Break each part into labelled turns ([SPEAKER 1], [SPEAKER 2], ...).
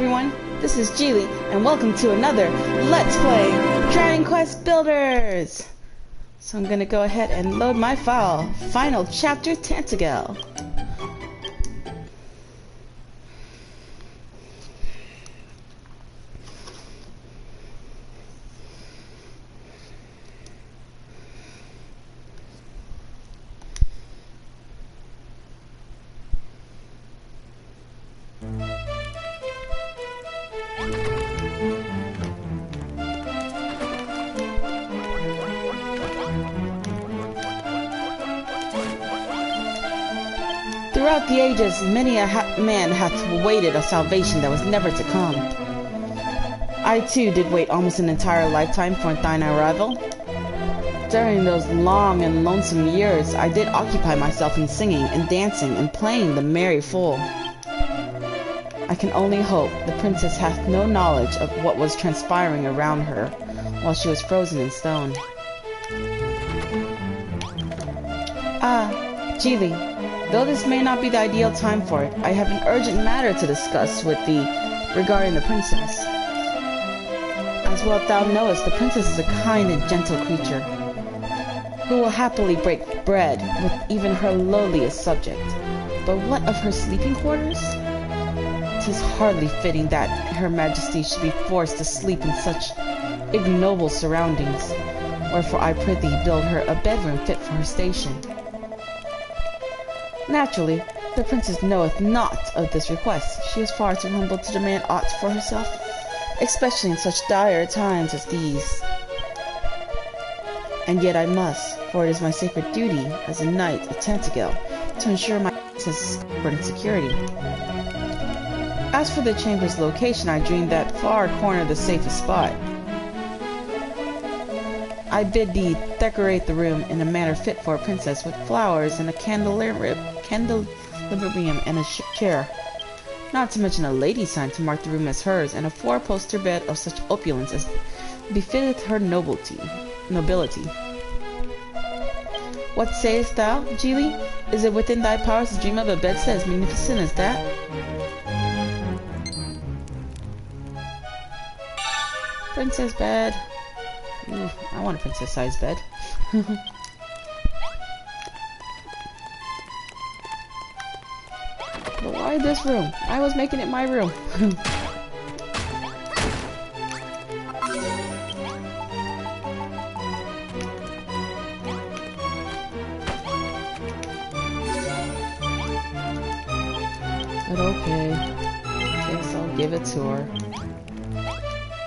[SPEAKER 1] everyone, this is Geely, and welcome to another Let's Play Dragon Quest Builders! So I'm gonna go ahead and load my file. Final Chapter Tantagal. Throughout the ages, many a man hath waited a salvation that was never to come. I too did wait almost an entire lifetime for thine arrival. During those long and lonesome years, I did occupy myself in singing and dancing and playing the merry fool. I can only hope the princess hath no knowledge of what was transpiring around her while she was frozen in stone. Ah, Geely. Though this may not be the ideal time for it, I have an urgent matter to discuss with thee regarding the princess. As well thou knowest, the princess is a kind and gentle creature, who will happily break bread with even her lowliest subject. But what of her sleeping quarters? 'Tis hardly fitting that her majesty should be forced to sleep in such ignoble surroundings, wherefore I prithee build her a bedroom fit for her station. Naturally, the princess knoweth not of this request. She is far too humble to demand aught for herself, especially in such dire times as these. And yet I must, for it is my sacred duty as a knight of Tantagal to ensure my princess's comfort and security. As for the chamber's location, I dreamed that far corner the safest spot. I bid thee decorate the room in a manner fit for a princess, with flowers and a candelabrum and a chair, not to mention a lady sign to mark the room as hers, and a four-poster bed of such opulence as befitteth her nobility. What sayest thou, Geely? Is it within thy powers to dream of a bedstead as magnificent as that? Princess bed. Ooh, I want a princess-sized bed. But why this room? I was making it my room. But okay. Guess I'll give it to her.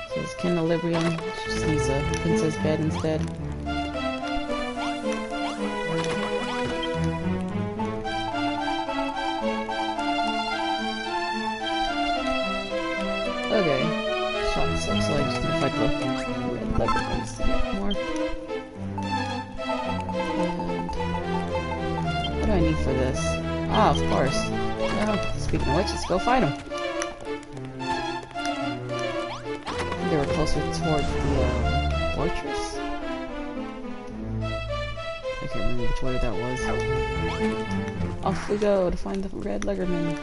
[SPEAKER 1] So it's candelabrum. She just needs a princess bed instead. Okay. Shot sucks, so I just need to fight the red leopards to get more. And what do I need for this? Ah, of course. Well, speaking of which, let's go fight them. They were closer toward the fortress. I can't remember which way that was. Off we go to find the red legerman.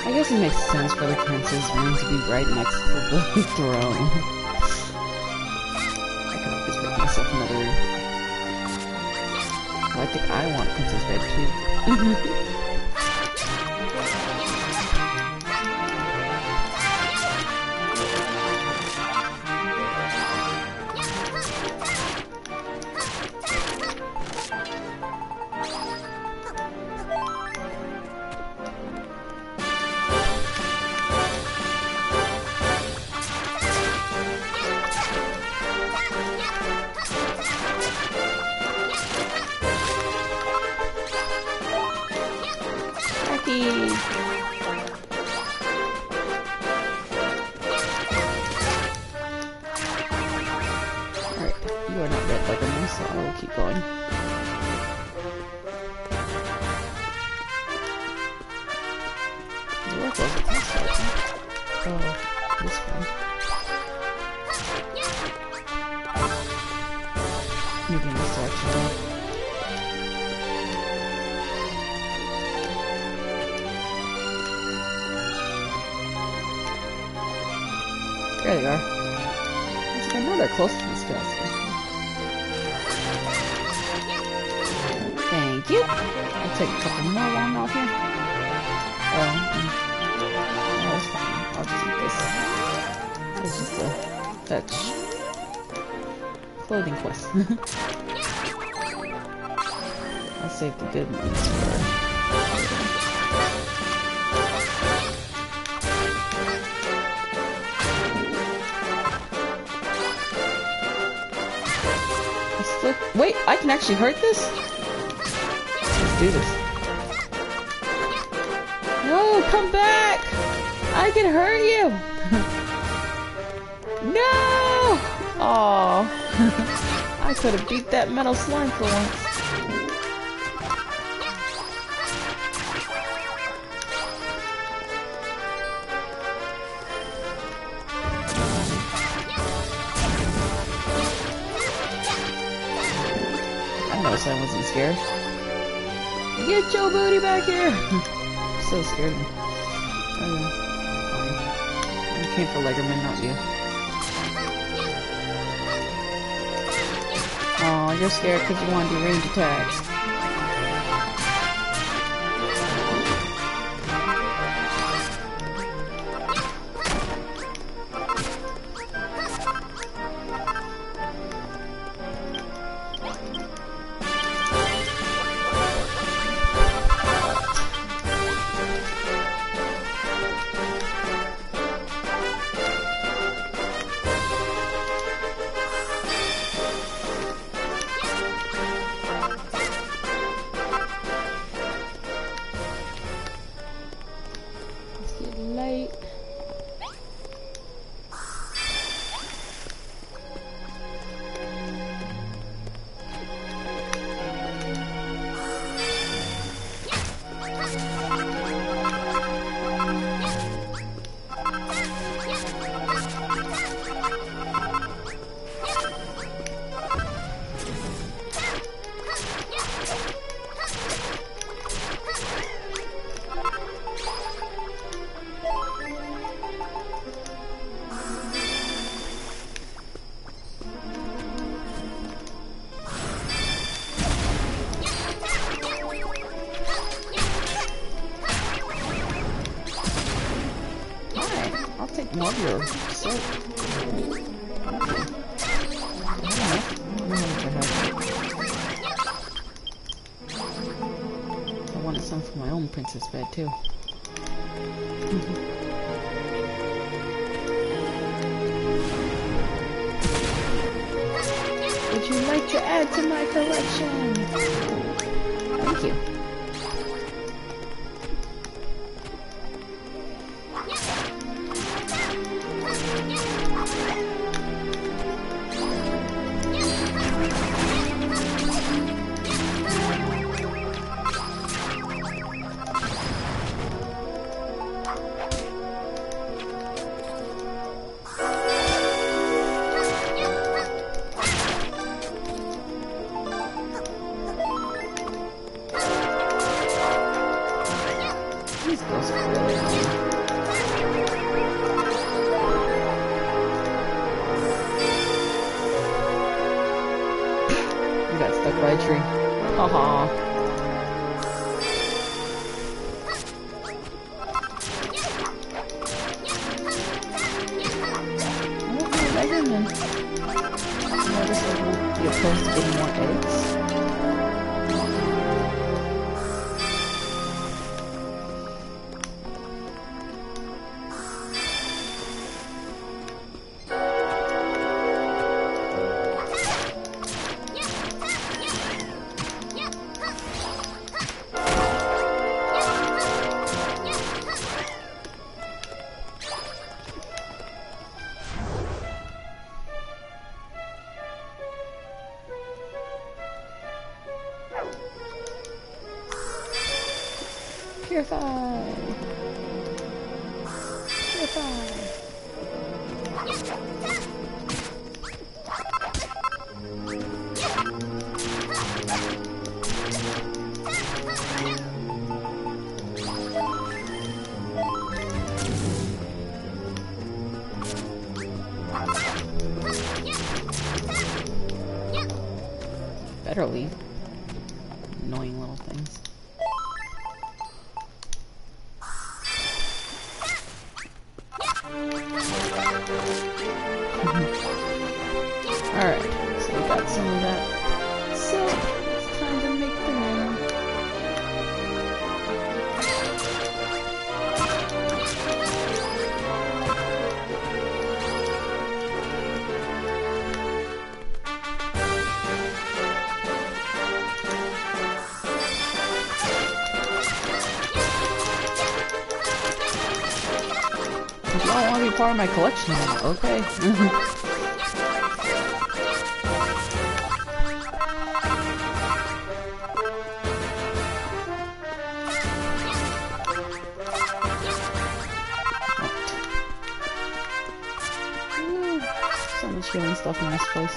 [SPEAKER 1] I guess it makes sense for the princess room to be right next to the throne. I could always make myself another room. I think I want princess bed too. Alright, you are not red like a mouse, so I will keep going. Where goes the past? Oh, this one. Maybe in this direction. There they are. There's like another close to this castle. Thank you. I'll take a couple more while I'm out here. Oh, that's fine. I'll just eat this. It's just a fetch clothing quest. I'll save the good ones for. Wait, I can actually hurt this? Let's do this. No, come back! I can hurt you! No! Aw. I could have beat that metal slime for once. I wasn't scared. Get your booty back here! So scared of me. Oh yeah. Fine. I came for Legerman, not you. Aw, you're scared because you want to do range attacks. More of your soap. I wanted some for my own princess bed too. Would you like to add to my collection? Thank you. You got stuck by a tree. Haha. I don't know, Legerman. I guess I won't be opposed to getting more eggs. Purify! Purify! Better leave. Annoying little things. Alright, so we got some of that. So, it's time to make the room. You don't want to be part of my collection now. Okay. So much healing stuff in this place.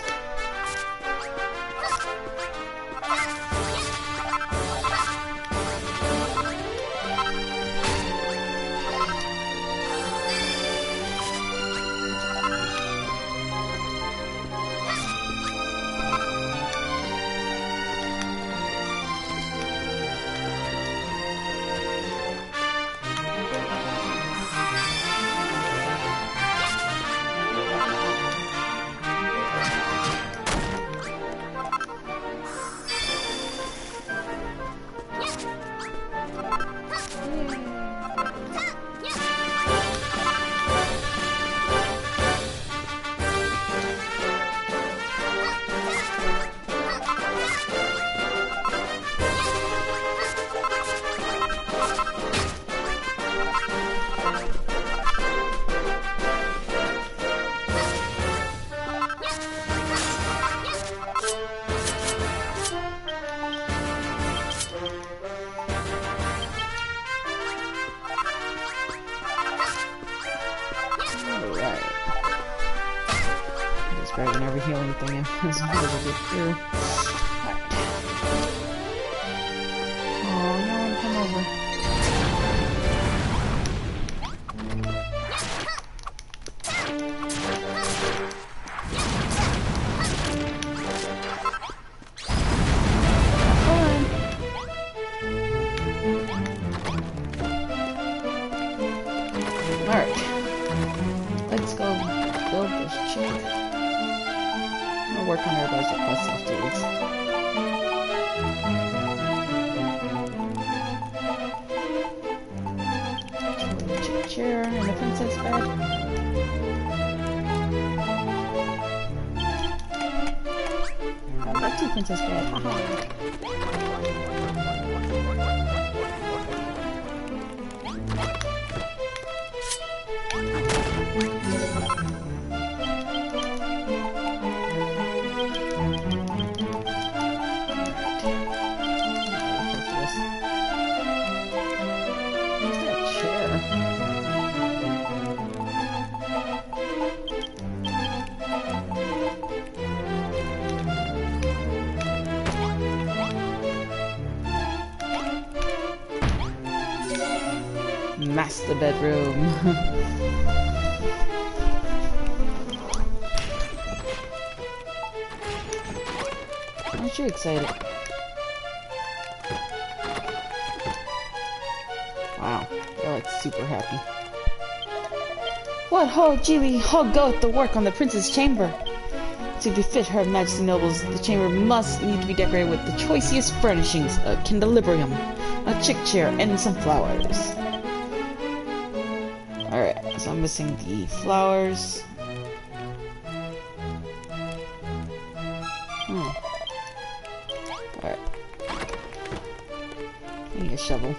[SPEAKER 1] Grabbing every healing thing as well as I get through. Oh, no one come over. Alright. Let's go build this chick. I'll work on everybody's requests afterwards. Chick chair and the princess bed. I've got two princess beds. Haha. Master bedroom. Aren't you excited? Wow, you're like super happy. What ho, Jiwi, ho goeth the work on the prince's chamber. To befit her majesty nobles, the chamber must need to be decorated with the choicest furnishings, a candelabrum, a chick chair, and some flowers. Alright, so I'm missing the flowers. Alright. I need a shovel.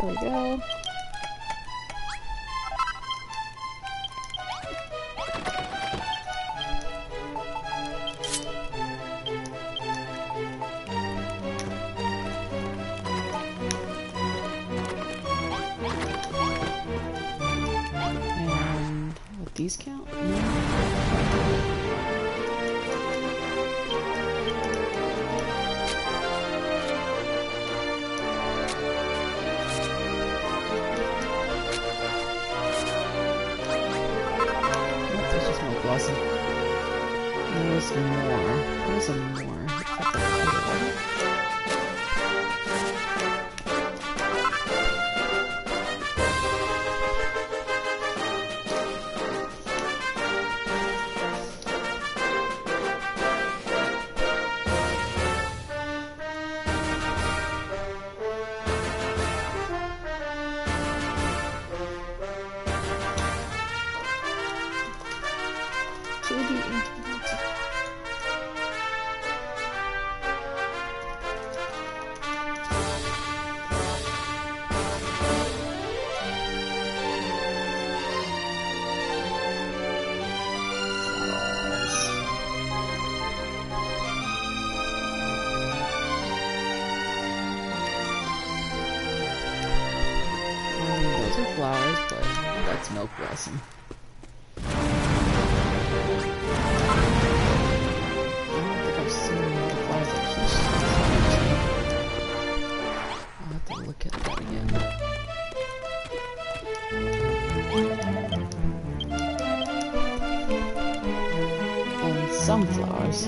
[SPEAKER 1] There we go. And would these count? Awesome. There's more. There's some more. Flowers, but that's milk blossom. I don't think I've seen the flowers that Peach. I'll have to look at that again. And some flowers.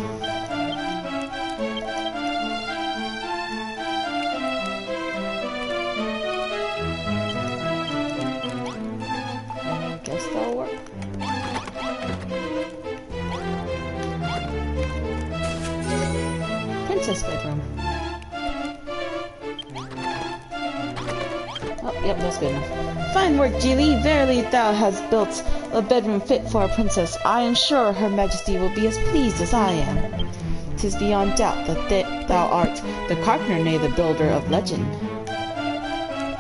[SPEAKER 1] Princess bedroom. Oh, yep, that's good enough. Fine work, Geely. Verily thou hast built a bedroom fit for a princess. I am sure her majesty will be as pleased as I am. 'Tis beyond doubt that thou art the carpenter, nay, the builder of legend.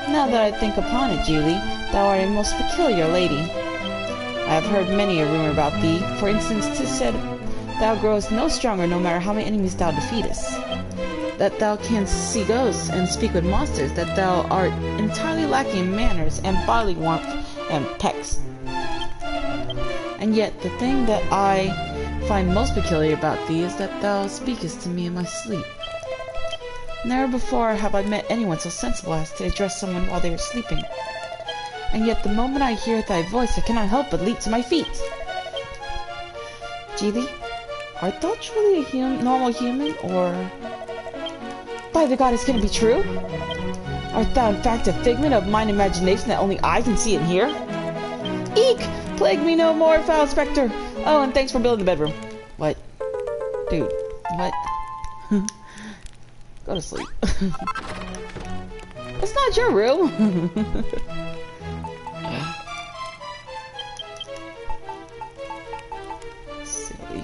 [SPEAKER 1] Now that I think upon it, Geely, thou art a most peculiar lady. I have heard many a rumor about thee. For instance, 'tis said thou growest no stronger no matter how many enemies thou defeatest. That thou canst see ghosts and speak with monsters. That thou art entirely lacking in manners and bodily warmth and pecs. And yet the thing that I find most peculiar about thee is that thou speakest to me in my sleep. Never before have I met anyone so sensible as to address someone while they were sleeping. And yet the moment I hear thy voice, I cannot help but leap to my feet. Geely, art thou truly a normal human, or... By the goddess, can it be true? Art thou in fact a figment of mine imagination that only I can see and hear? Eek! Plague me no more, foul spectre! Oh, and thanks for building the bedroom. What? Dude, what? Go to sleep. It's not your room! Silly.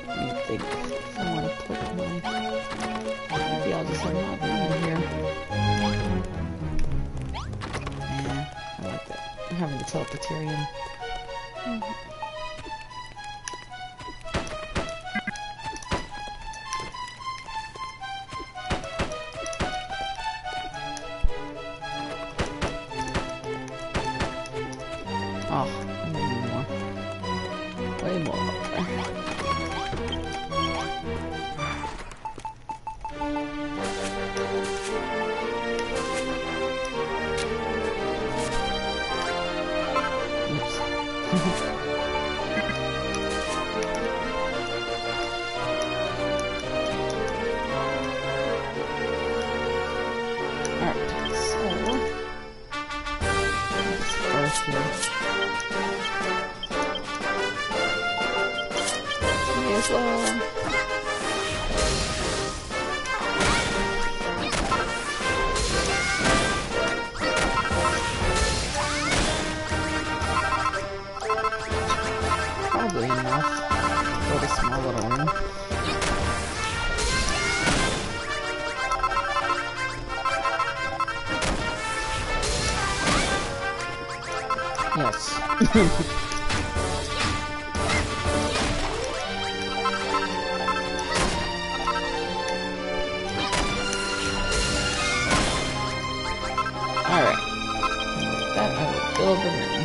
[SPEAKER 1] I think if I want to put my... Maybe I'll just have my room in here. Yeah, I like that. I'm having the teleportarium. Oh, I need more. Way more. Oops. Alright, so let's earth here. May as well. Probably enough for the small little room. Yes. Alright. With that, I will build the room.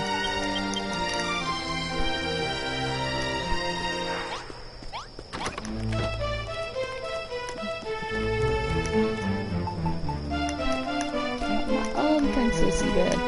[SPEAKER 1] My own princessy bed.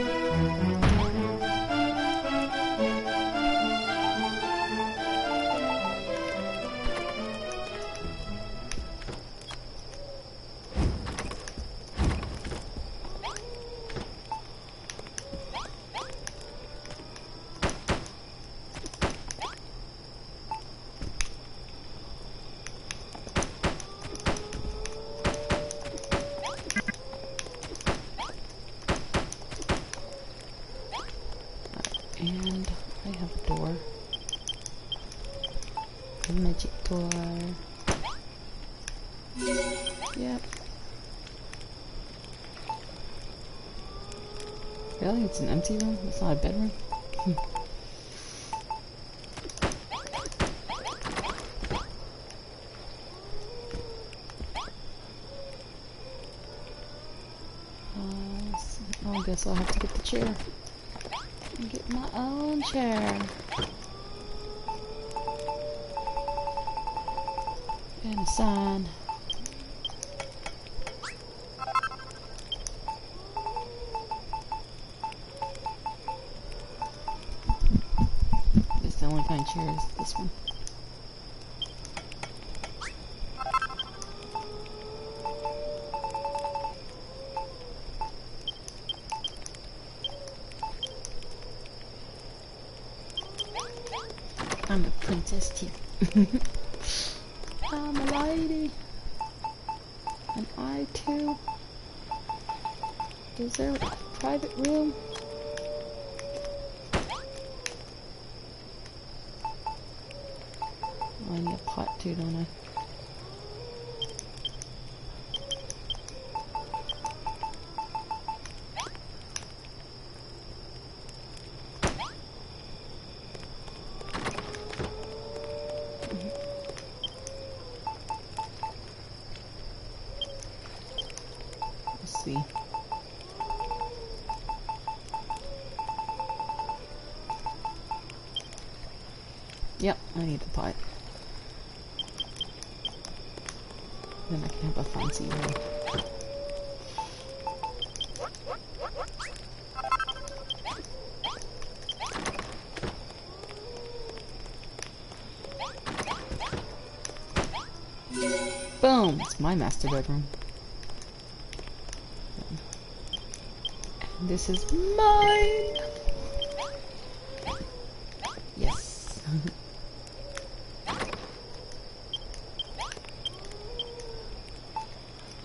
[SPEAKER 1] And I have a door. A magic door. Yep. Really? It's an empty room? It's not a bedroom? I guess I'll have to get the chair. Get my own chair. And a sign. It's the only kind of chair is this one. I'm a princess too. I'm a lady. And I too. Is there a private room? Oh, I need a pot too, don't I? See. Yep, I need the pot. Then I can have a fancy room. Boom! It's my master bedroom. This is mine! Yes.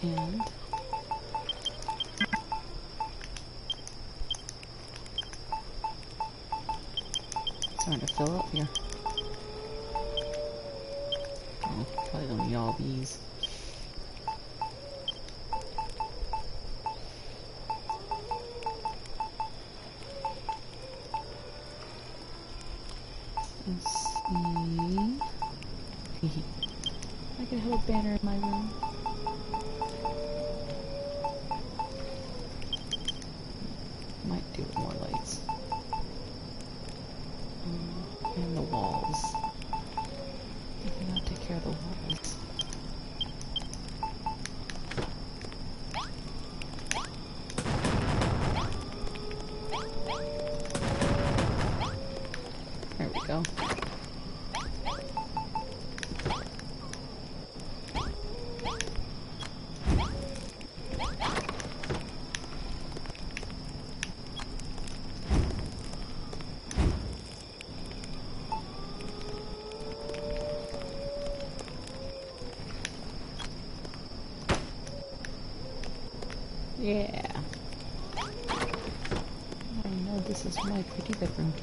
[SPEAKER 1] And starting to fill up here. Oh, probably don't need all these. Let's see. I could have a banner in my room. Might do more lights. And the walls. I think I'll take care of the walls. There we go. Yeah. I know this is my pretty bedroom.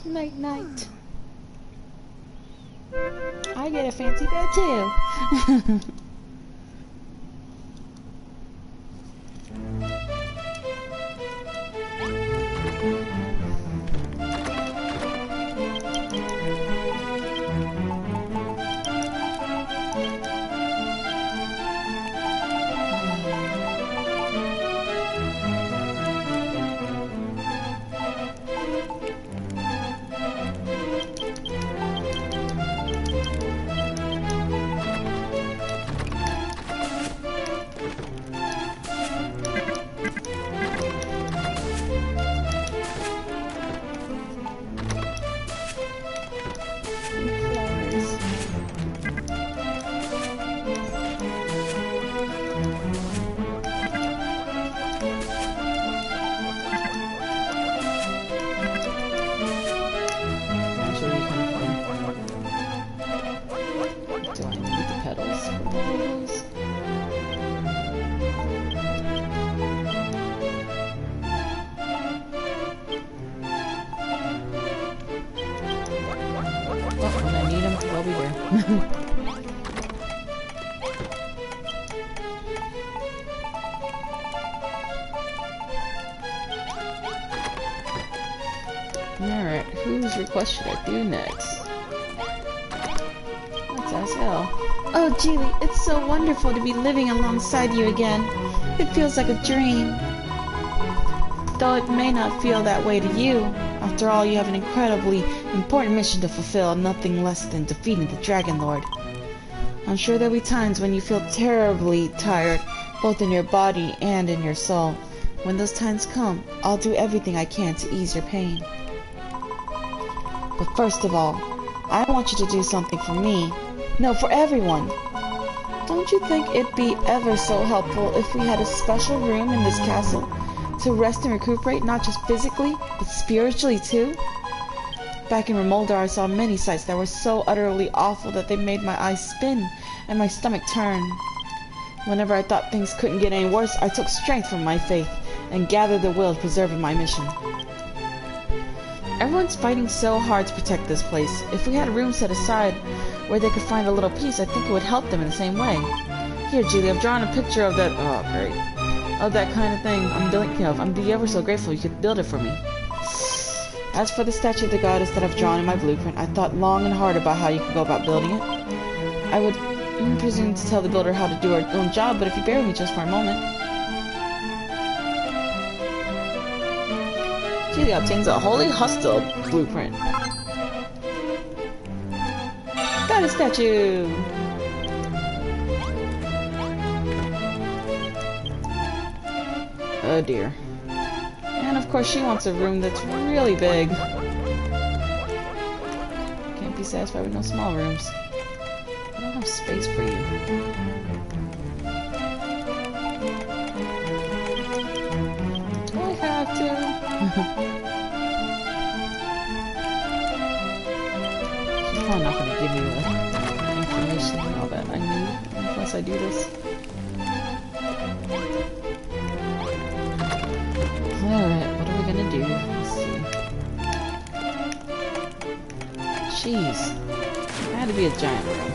[SPEAKER 1] Night night. I get a fancy bed too. Well, when I need them, they'll be there. Alright, whose request should I do next? Let's ask Elle. Oh, Geely, it's so wonderful to be living alongside you again. It feels like a dream. Though it may not feel that way to you. After all, you have an incredibly important mission to fulfill, nothing less than defeating the Dragonlord. I'm sure there'll be times when you feel terribly tired, both in your body and in your soul. When those times come, I'll do everything I can to ease your pain. But first of all, I want you to do something for me. No, for everyone. Don't you think it'd be ever so helpful if we had a special room in this castle to rest and recuperate, not just physically, but spiritually too? Back in Remoldar, I saw many sights that were so utterly awful that they made my eyes spin and my stomach turn. Whenever I thought things couldn't get any worse, I took strength from my faith and gathered the will to preserve my mission. Everyone's fighting so hard to protect this place. If we had a room set aside where they could find a little peace, I think it would help them in the same way. Here, Julie, I've drawn a picture of that. Oh, great. Of that kind of thing. I'm ever so grateful you could build it for me. As for the statue of the goddess that I've drawn in my blueprint, I thought long and hard about how you could go about building it. I would presume to tell the builder how to do her own job, but if you bear with me just for a moment. Julie obtains a holy hostel blueprint. Got a statue! Oh dear. And of course she wants a room that's really big. Can't be satisfied with no small rooms. I don't have space for you. Do I have to? She's probably not going to give me the information and all that I need unless I do this. Alright, what are we gonna do? Let's see. Jeez. It had to be a giant room.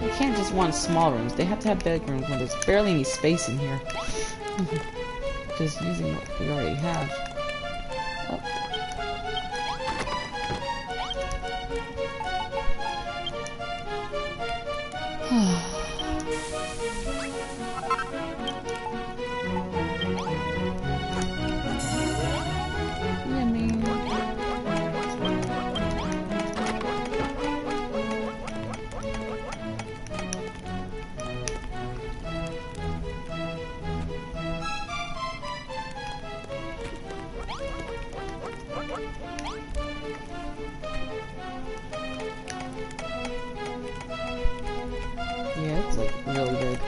[SPEAKER 1] You can't just want small rooms. They have to have big rooms when there's barely any space in here. Just using what we already have. Oh. Yeah, it's like really big.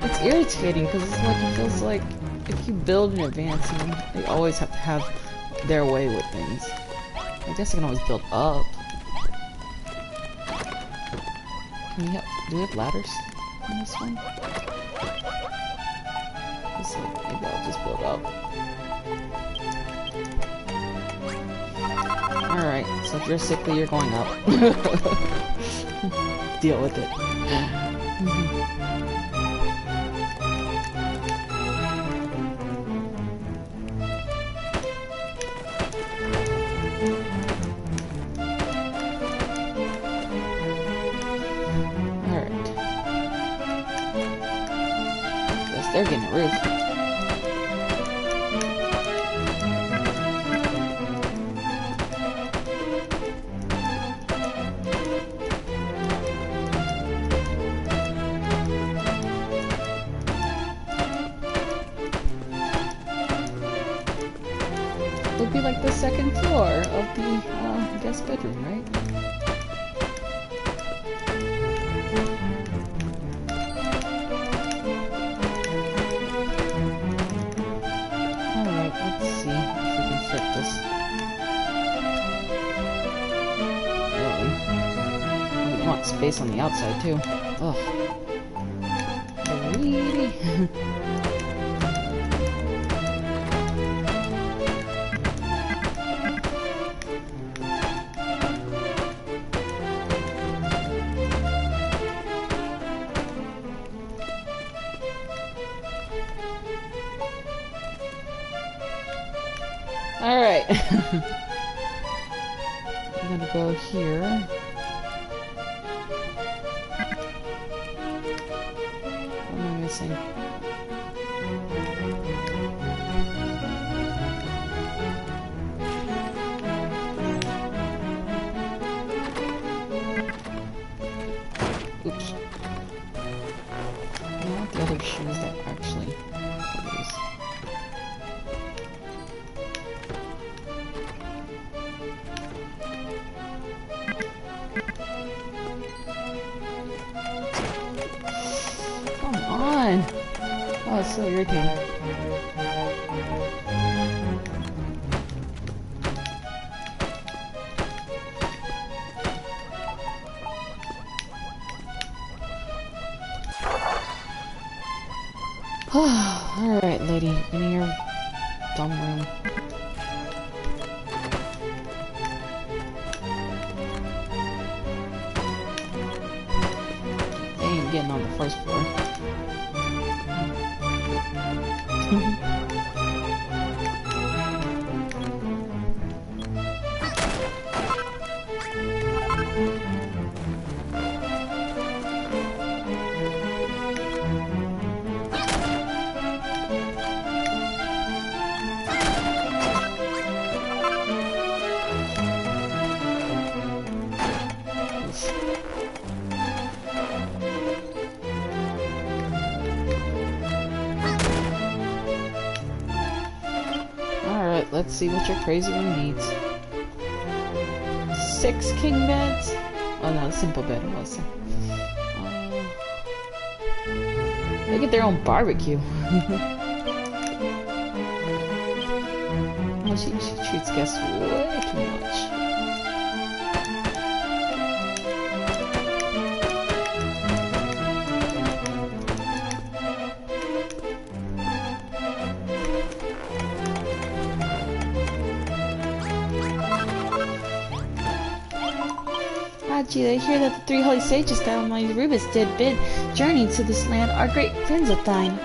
[SPEAKER 1] It's irritating because it's like it feels like if you build in advance, they always have to have their way with things. I guess I can always build up. Can we have, do we have ladders on this one? Just like, maybe I'll just build up. Alright, so if you're sickly, you're going up. Deal with it. Alright. Guess they're getting a roof. Would be like the second floor of the guest bedroom, right? Alright, let's see if we can fit this. Really? We want space on the outside too. Ugh. Alright. I'm gonna go here. What am I missing? Oops. I want the other shoes that actually are these. Come on! Oh, it's so irritating. Alright, lady, in your dumb room. They ain't getting on the first floor. Let's see what your crazy one needs. 6 king beds? Oh no, simple bed was. They get their own barbecue. Oh, she treats guests way too much. I hear that the 3 holy sages that Almighty Rubus did bid journey to this land are great friends of thine.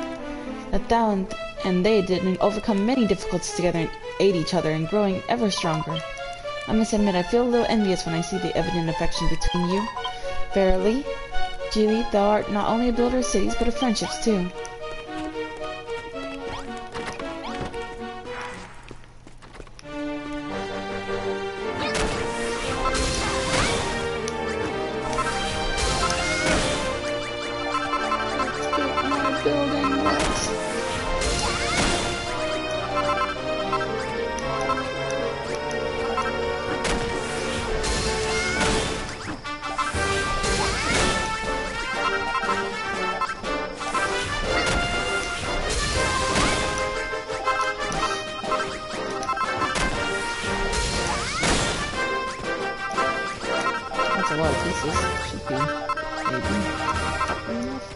[SPEAKER 1] That thou and they did overcome many difficulties together and aid each other in growing ever stronger. I must admit I feel a little envious when I see the evident affection between you. Verily, Geely, thou art not only a builder of cities, but of friendships too. A lot of pieces. Should be maybe enough.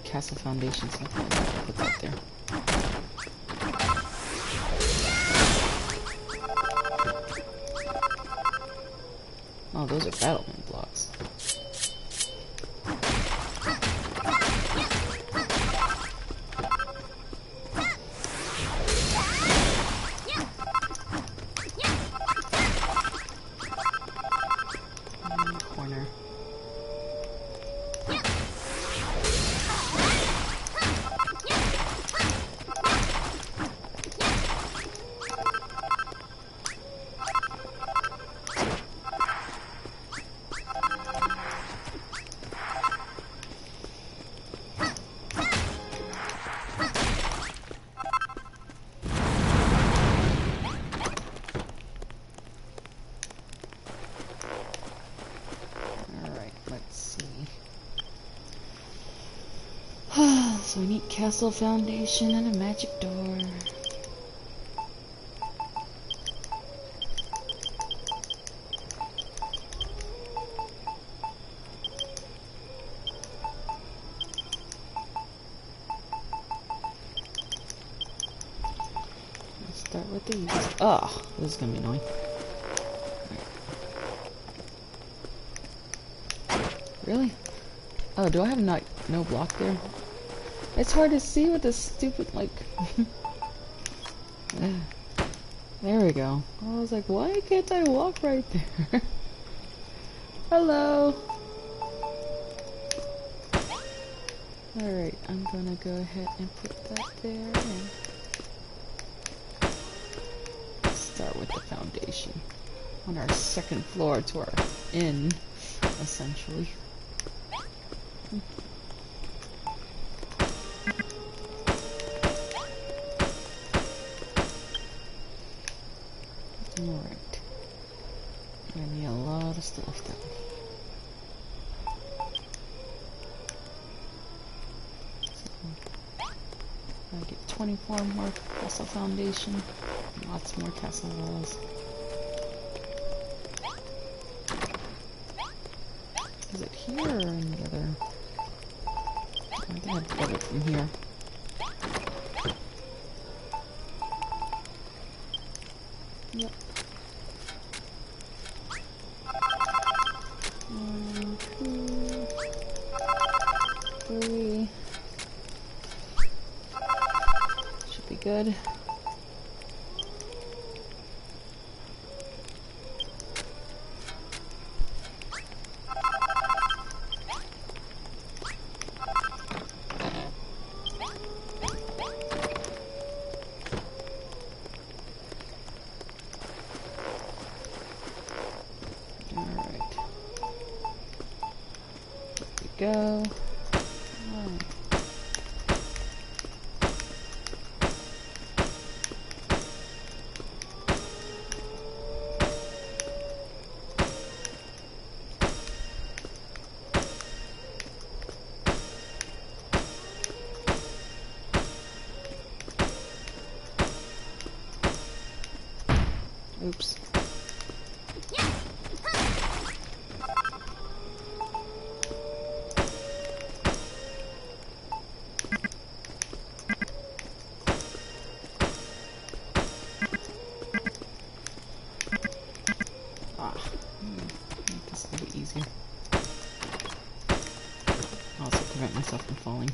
[SPEAKER 1] Castle foundations. So put that there. Oh, those are battlement blocks. Corner. So we need castle foundation and a magic door. Start with these. Oh, this is gonna be annoying. Really? Oh, do I have no block there? It's hard to see with this stupid, like... There we go. I was like, why can't I walk right there? Hello! Alright, I'm gonna go ahead and put that there and start with the foundation on our second floor to our inn, essentially. Alright. I need a lot of stuff done. I get 24 more castle foundation, lots more castle walls. Is it here or in the other? I think I've got it from here. Yep. 1, 2, 3. Should be good. Go. Oops. Make this a little bit easier. Also prevent myself from falling.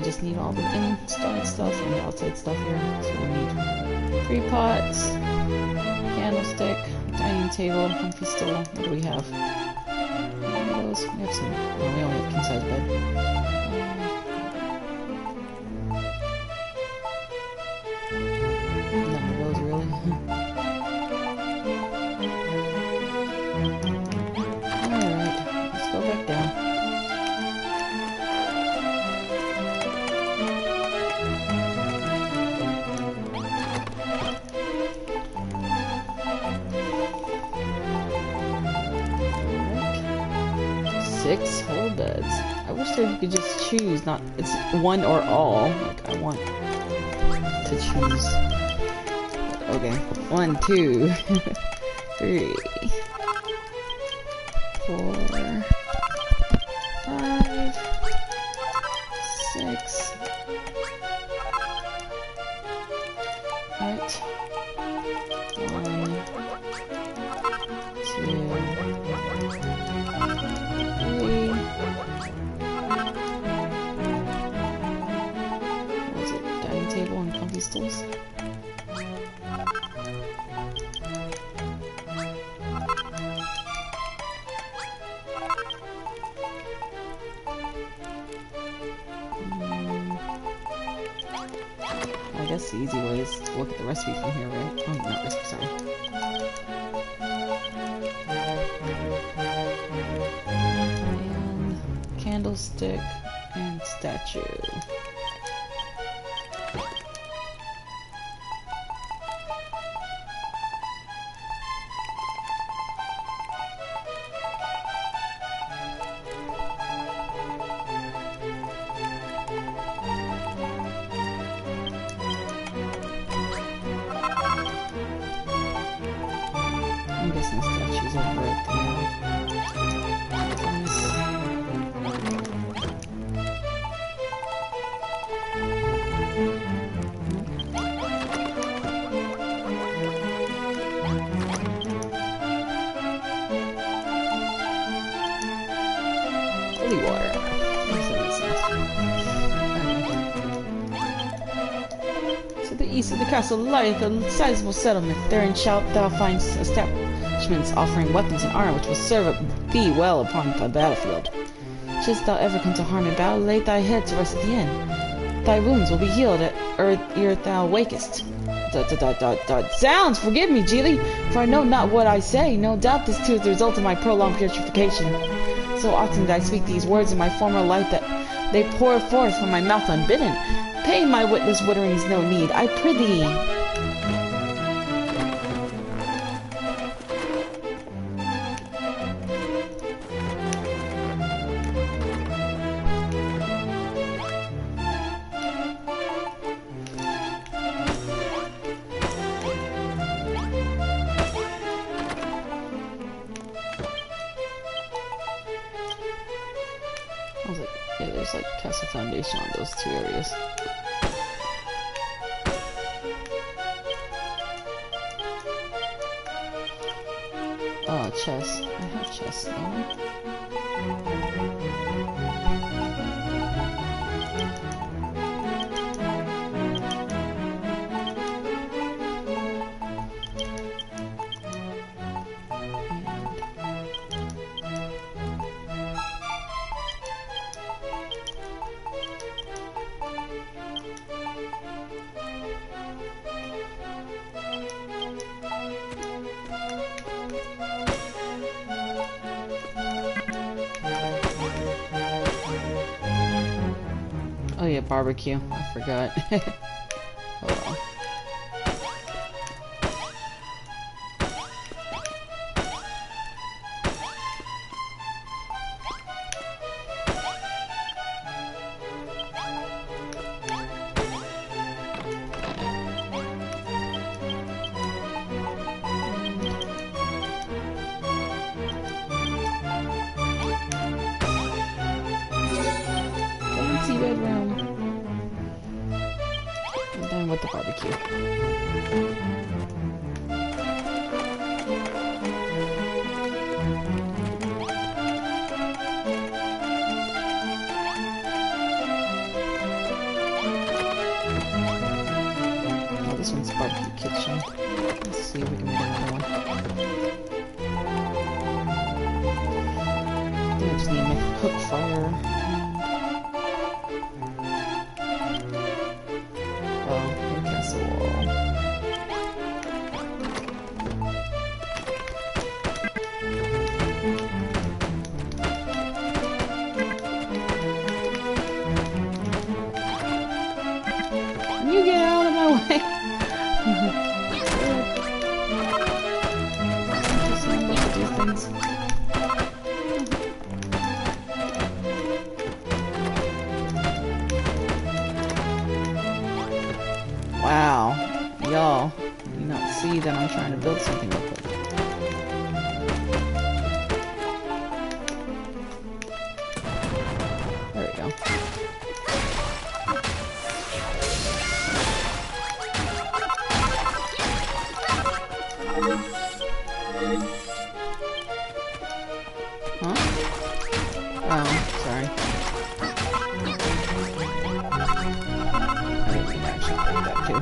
[SPEAKER 1] Just need all the inside stuff and the outside stuff here. So we need 3 pots, candlestick, dining table, comfy stool. What do we have? Those? We have some. Oh, we only have king size bed. None of those really. Alright, let's go back down. Six whole beds. I wish that you could just choose, not it's one or all. Like I want to choose. Okay. 1, 2, 3, 4, 5, 6. Right. 1, 2. Stools. I guess the easy way is to look at the recipe from here, right? Oh, not recipe, sorry. And candlestick and statue. I'm guessing the statue's over at the holy water. To the east of the castle lieth a sizable settlement. Therein shalt thou find establishments offering weapons and armor which will serve thee well upon the battlefield. Shouldst thou ever come to harm in battle, lay thy head to rest at the inn. Thy wounds will be healed ere thou wakest. Zounds, forgive me, Geely, for I know not what I say. No doubt this too is the result of my prolonged purification. So often did I speak these words in my former life that they pour forth from my mouth unbidden. Pay my witless witterings no need, I prithee. I was like, yeah, there's like castle foundation on those two areas. Oh, chest. I have chests now. Oh yeah, barbecue. I forgot. Hold on. Fancy bedroom. I'm done with the barbecue. Oh, this one's barbecue kitchen. Let's see if we can make another one. I think I just need to make a cook fire. You get out of my way! Just remember to do things. Wow. Y'all, you not see that I'm trying to build something real quick. There we go. Huh? Oh, sorry. I didn't actually like that too.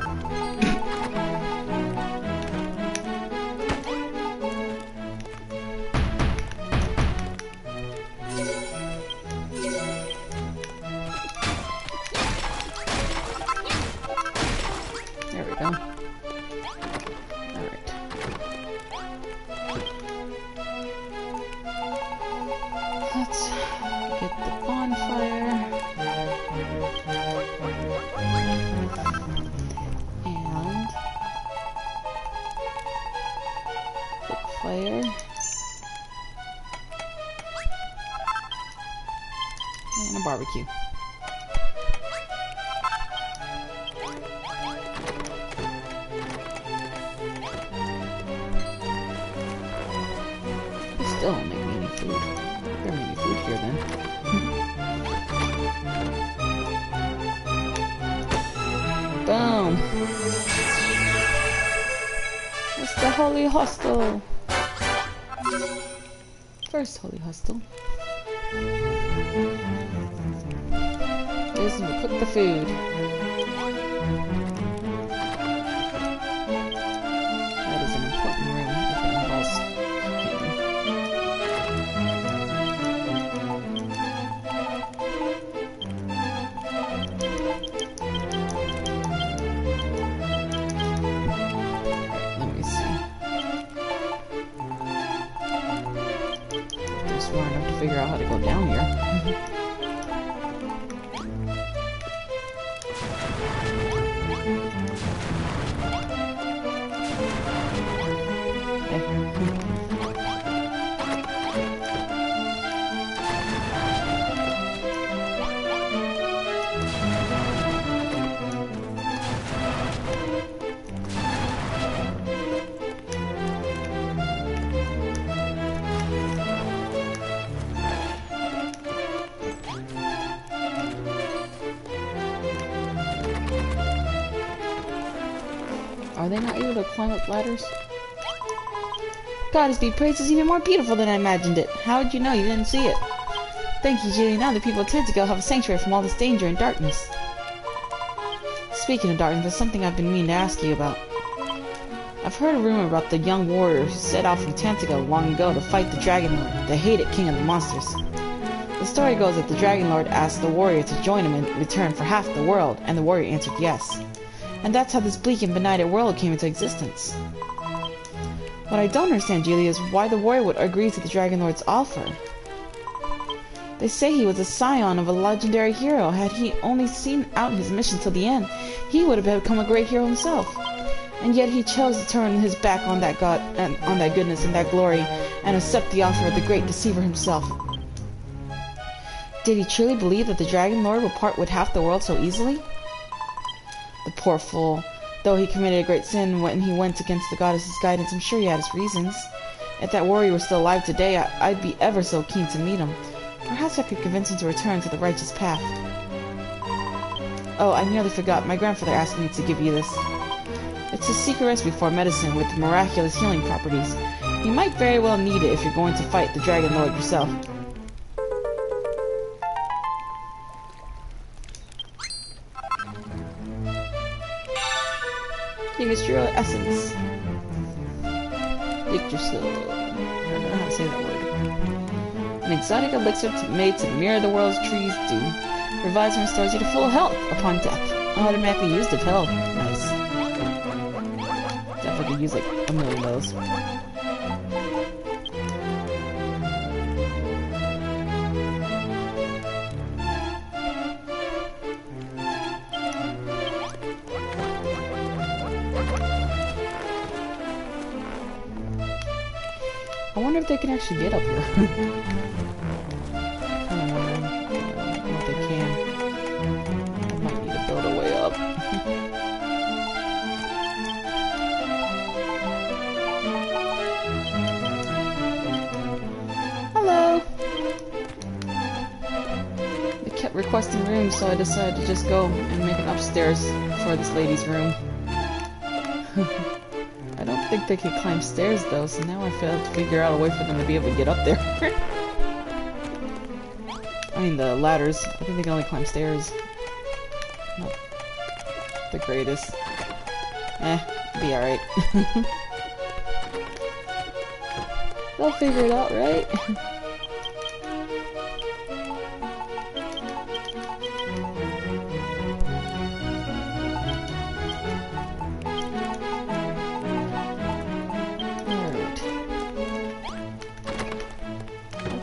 [SPEAKER 1] There we go. Alright. Let's get the bonfire. And cook fire. And a barbecue. still don't make me any food. There may be food here then. Boom! It's the holy hostel! First holy hostel. Is to cook the food. That is an important room if it involves let me see. I'm smart enough to figure out how to go down here. Are they not able to climb up ladders? Goddess be praised, is even more beautiful than I imagined it. How would you know? You didn't see it. Thank you, Julie. Now the people of Tentacle have a sanctuary from all this danger and darkness. Speaking of darkness, there's something I've been meaning to ask you about. I've heard a rumor about the young warrior who set out from Tentacle long ago to fight the Dragonlord, the hated king of the monsters. The story goes that the Dragonlord asked the warrior to join him in return for half the world, and the warrior answered yes. And that's how this bleak and benighted world came into existence. What I don't understand, Julie, is why the warrior would agree to the Dragonlord's offer. They say he was a scion of a legendary hero. Had he only seen out his mission till the end, he would have become a great hero himself. And yet he chose to turn his back on that God and on that goodness and that glory, and accept the offer of the great deceiver himself. Did he truly believe that the Dragonlord would part with half the world so easily? The poor fool. Though he committed a great sin when he went against the goddess's guidance, I'm sure he had his reasons. If that warrior was still alive today, I'd be ever so keen to meet him. Perhaps I could convince him to return to the righteous path. Oh, I nearly forgot. My grandfather asked me to give you this. It's a secret recipe for medicine with miraculous healing properties. You might very well need it if you're going to fight the Dragonlord yourself. Yggdrasil essence. Yggdrasil. I don't know how to say that word. An exotic elixir made to mirror the world's trees do. Revives and restores you to full health upon death. Automatically used if held. Nice. Definitely could use like a million of those. I wonder if they can actually get up here. I don't know if they can. I might need to build a way up. Hello! They kept requesting rooms, so I decided to just go and make an upstairs for this lady's room. I don't think they can climb stairs though, so now I failed to figure out a way for them to be able to get up there. I mean the ladders. I think they can only climb stairs. Not the greatest. Be alright. They'll figure it out, right?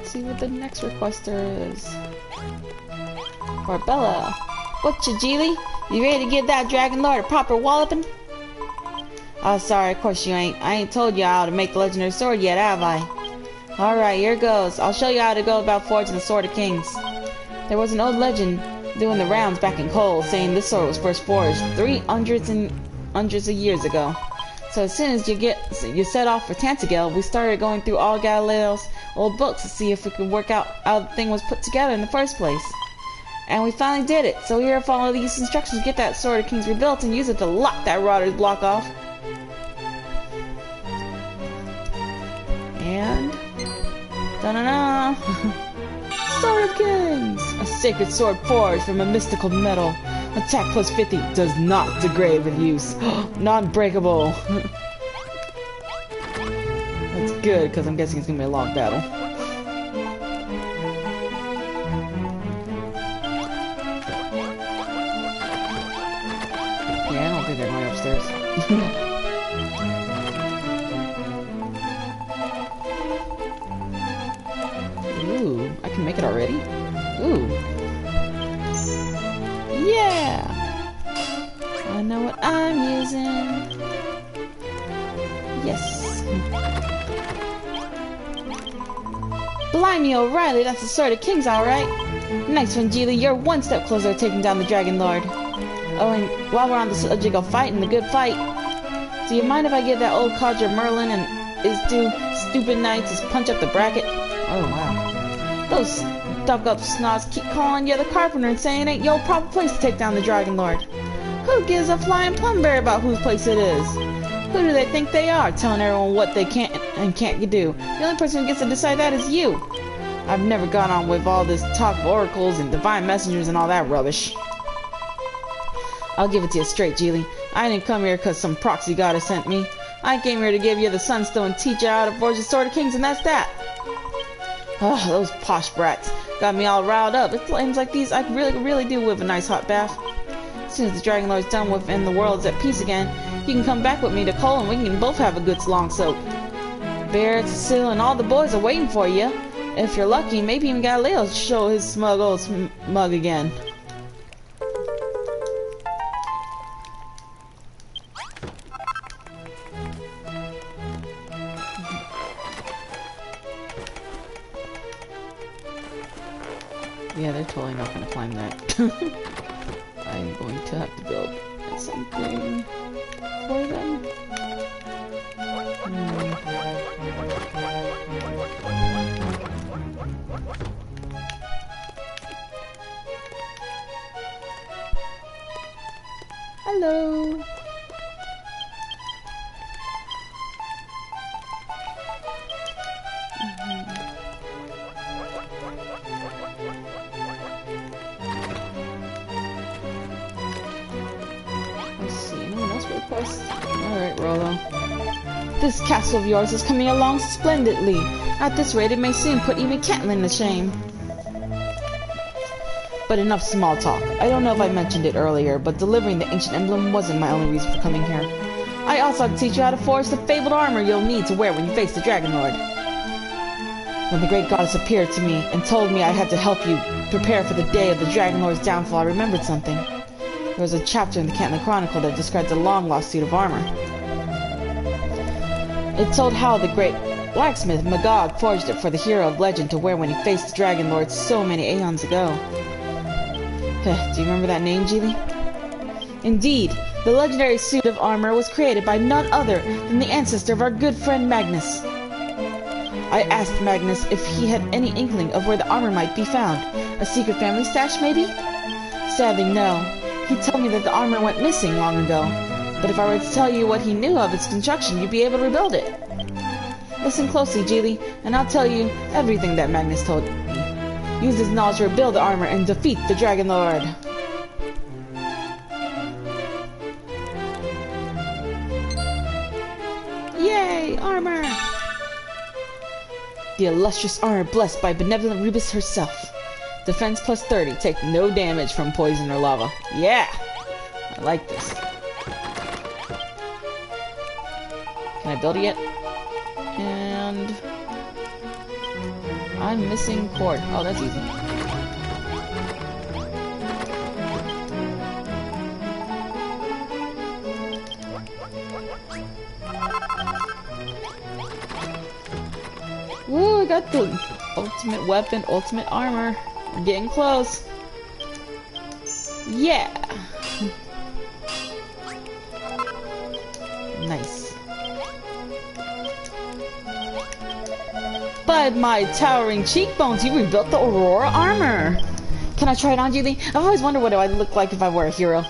[SPEAKER 1] See what the next requester is. Barbella. Whatcha, Geely? You ready to give that Dragonlord a proper walloping? Oh, sorry, of course you ain't. I ain't told you how to make the legendary sword yet, have I? Alright, here goes. I'll show you how to go about forging the Sword of Kings. There was an old legend doing the rounds back in Cole, saying this sword was first forged 300 and hundreds of years ago. So as soon as you set off for Tantagel, we started going through all Galileo's old books to see if we could work out how the thing was put together in the first place. And we finally did it. So here, follow these instructions, get that Sword of Kings rebuilt, and use it to lock that Rotter's block off. And da-na-na! Sword of Kings! A sacred sword forged from a mystical metal. Attack plus 50 does not degrade with use. Non-breakable. That's good, because I'm guessing it's going to be a long battle. Yeah, I don't think they're going upstairs. Ooh, I can make it already? Ooh. Yeah! I know what I'm using. Yes. Blimey, O'Reilly, that's the Sword of Kings, alright. Nice one, Geely. You're one step closer to taking down the Dragonlord. Oh, and while we're on the subject of fighting, the good fight, do you mind if I give that old codger Merlin and his two stupid knights his punch up the bracket? Oh, wow. Those stuck-up snots keep calling you the carpenter and saying it ain't your proper place to take down the Dragonlord. Who gives a flying plumberry about whose place it is? Who do they think they are, telling everyone what they can't and can't do? The only person who gets to decide that is you. I've never gone on with all this talk of oracles and divine messengers and all that rubbish. I'll give it to you straight, Geely. I didn't come here because some proxy goddess sent me. I came here to give you the Sunstone and teach you how to forge the Sword of Kings, and that's that. Oh, those posh brats got me all riled up. It seems like these I really do with a nice hot bath. As soon as the Dragonlord's done with and the world's at peace again, you can come back with me to Cole and we can both have a good long soak. Bear, Cecile, and all the boys are waiting for you. If you're lucky, maybe even Galileo will show his smug old mug again. Yeah, they're totally not going to climb that. I'm going to have to build something for them. Hello. Alright, Rollo. This castle of yours is coming along splendidly. At this rate, it may soon put even Catelyn to shame. But enough small talk. I don't know if I mentioned it earlier, but delivering the ancient emblem wasn't my only reason for coming here. I also had to teach you how to forge the fabled armor you'll need to wear when you face the Dragonlord. When the great goddess appeared to me and told me I had to help you prepare for the day of the Dragonlord's downfall, I remembered something. There was a chapter in the Catelyn Chronicle that described a long-lost suit of armor. It told how the great blacksmith Magog forged it for the hero of legend to wear when he faced the Dragonlord so many aeons ago. Do you remember that name, Geely? Indeed, the legendary suit of armor was created by none other than the ancestor of our good friend Magnus. I asked Magnus if he had any inkling of where the armor might be found. A secret family stash, maybe? Sadly, no. He told me that the armor went missing long ago. But if I were to tell you what he knew of its construction, you'd be able to rebuild it. Listen closely, Geely, and I'll tell you everything that Magnus told me. Use his knowledge to rebuild the armor and defeat the Dragonlord. Yay, armor! The illustrious armor blessed by benevolent Rebus herself. Defense plus 30. Take no damage from poison or lava. Yeah! I like this. Can I build it yet? And... I'm missing cord. Oh, that's easy. Woo, I got the ultimate weapon, ultimate armor. I'm getting close. Yeah! Nice. By my towering cheekbones, you rebuilt the Aurora armor. Can I try it on, Julie? I've always wondered what it would look like if I were a hero.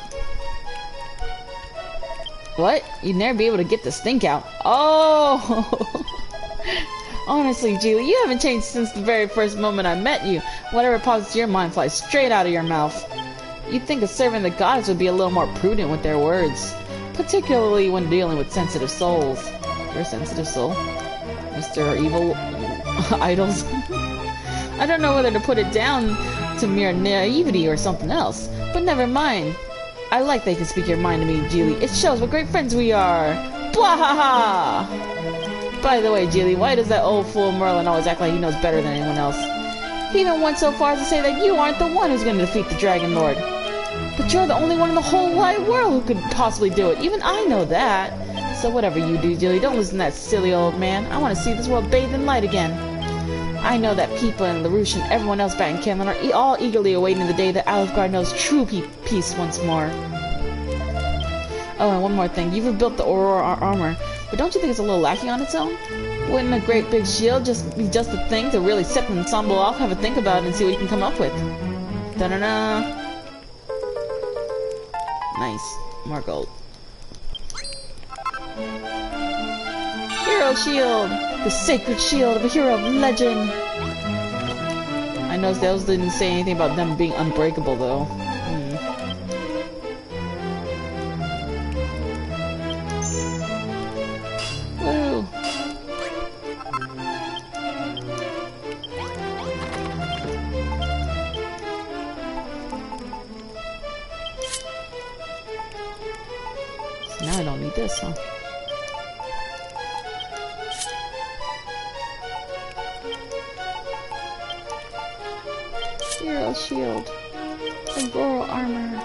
[SPEAKER 1] What? You'd never be able to get the stink out. Oh! Honestly, Julie, you haven't changed since the very first moment I met you. Whatever pops into your mind flies straight out of your mouth. You'd think a servant of the goddess would be a little more prudent with their words. Particularly when dealing with sensitive souls. You're a sensitive soul? Mr. Evil Idols? I don't know whether to put it down to mere naivety or something else, but never mind. I like that you can speak your mind to me, Julie. It shows what great friends we are. Bwahaha! By the way, Julie, why does that old fool Merlin always act like he knows better than anyone else? He even went so far as to say that you aren't the one who's going to defeat the Dragonlord. But you're the only one in the whole wide world who could possibly do it. Even I know that. So whatever you do, Julie, don't listen to that silly old man. I want to see this world bathed in light again. I know that Peepa and LaRouche and everyone else back in Canland are all eagerly awaiting the day that Alfgard knows true peace once more. Oh, and one more thing. You've rebuilt the Aurora armor, but don't you think it's a little lacking on its own? Wouldn't a great big shield be just the thing to really set the ensemble off? Have a think about it and see what you can come up with. Da-da-da. Nice. More gold. Hero shield! The sacred shield of a hero of legend! I noticed those didn't say anything about them being unbreakable, though. Woo! So now I don't need this, huh? Hero shield. Aurora armor.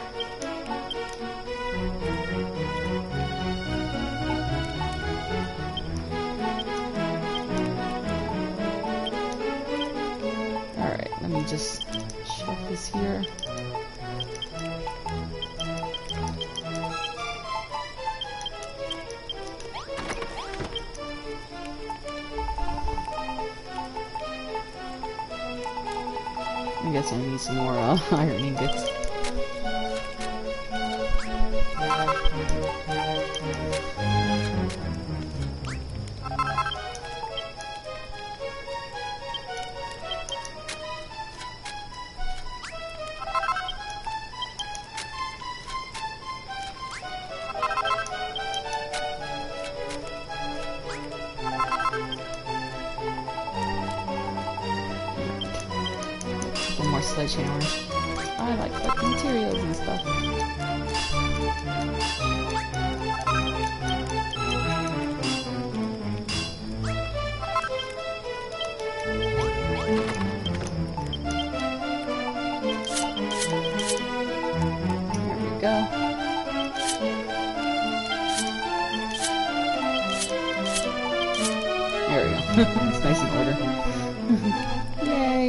[SPEAKER 1] Alright, let me just shove this here. I guess I need some more iron ingots. More sledgehammers. I like collecting materials and stuff. There we go. There we go. It's nice and order. Yay!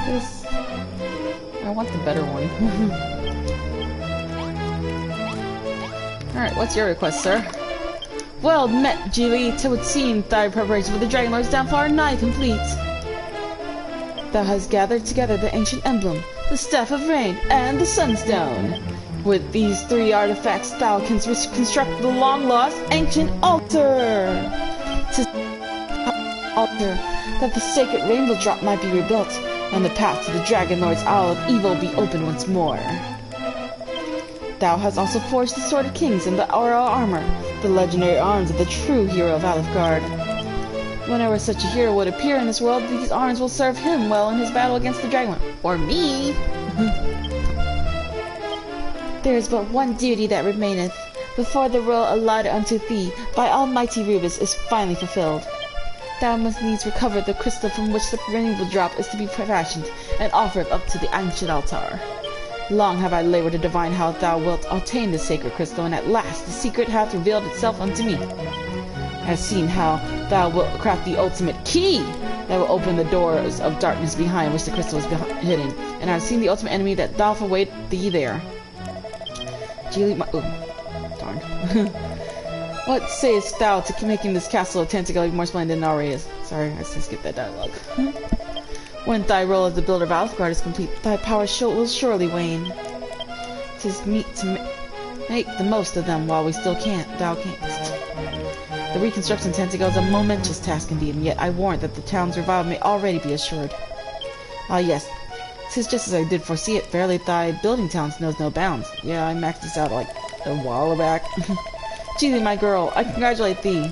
[SPEAKER 1] This... I want the better one. Alright, what's your request, sir? Well met, Julie. It would seem thy preparations for the Dragonlord's downfall are nigh complete. Thou hast gathered together the ancient emblem, the Staff of Rain, and the Sunstone. With these three artifacts, thou canst reconstruct the long-lost ancient altar. Altar, that the sacred rainbow drop might be rebuilt, and the path to the Dragonlord's Isle of Evil be open once more. Thou hast also forged the Sword of Kings and the Aurora armor, the legendary arms of the true hero of Alfgard. Whenever such a hero would appear in this world, these arms will serve him well in his battle against the Dragonlord. Or me! There is but one duty that remaineth, before the role allotted unto thee by Almighty Rubus is finally fulfilled. Thou must needs recover the crystal from which the rainbow drop is to be fashioned, and offer it up to the ancient altar. Long have I labored to divine how thou wilt obtain the sacred crystal, and at last the secret hath revealed itself unto me. I have seen how thou wilt craft the ultimate key that will open the doors of darkness behind which the crystal is hidden, and I have seen the ultimate enemy that doth await thee there. Julie, oh, darn. What sayest thou to making this castle of Tantegel even more splendid than it already is? Sorry, I skipped that dialogue. When thy role as the builder of Alfgard is complete, thy power will surely wane. 'Tis meet to make the most of them while we still thou canst. The reconstruction of Tantegel is a momentous task indeed, and yet I warrant that the town's revival may already be assured. Ah yes, 'tis just as I did foresee it. Verily thy building towns knows no bounds. Yeah, I maxed this out like a while back. Geely, my girl, I congratulate thee.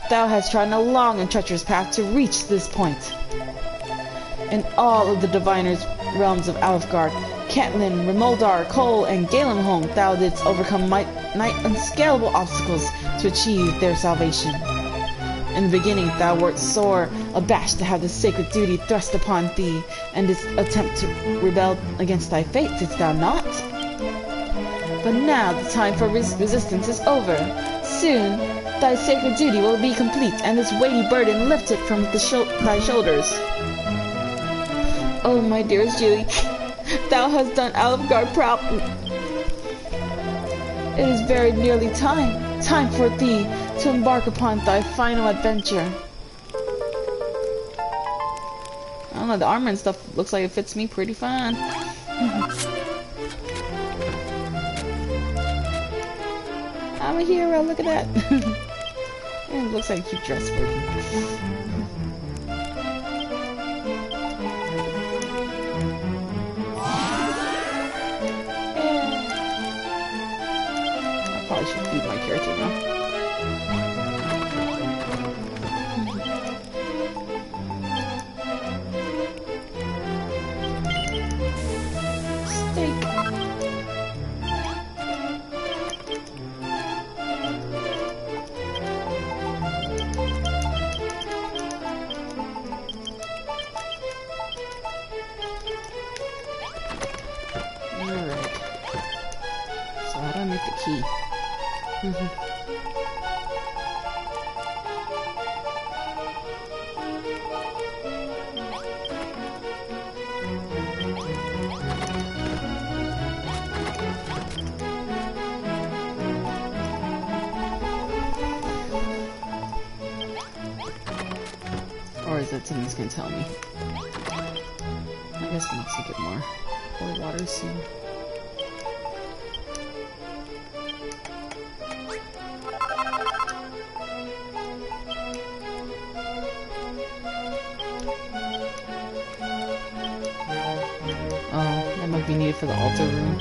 [SPEAKER 1] Thou hast trodden a long and treacherous path to reach this point. In all of the diviners' realms of Alfgard, Catelyn, Remoldar, Cole, and Galenholm, thou didst overcome nigh unscalable obstacles to achieve their salvation. In the beginning, thou wert sore abashed to have the sacred duty thrust upon thee, and didst attempt to rebel against thy fate, didst thou not? But now the time for resistance is over. Soon, thy sacred duty will be complete, and this weighty burden lifted from thy shoulders. Oh, my dearest Julie, thou hast done Alfgard proud. It is very nearly time for thee to embark upon thy final adventure. I don't know, the armor and stuff looks like it fits me pretty fine. I'm a hero, look at that. It looks like a cute dress for me. I probably should feed my character now. Steak. Alright. So how do I make the key? Or is that something that's gonna tell me? I guess we need to get more holy water soon. Oh, that might be needed for the altar room.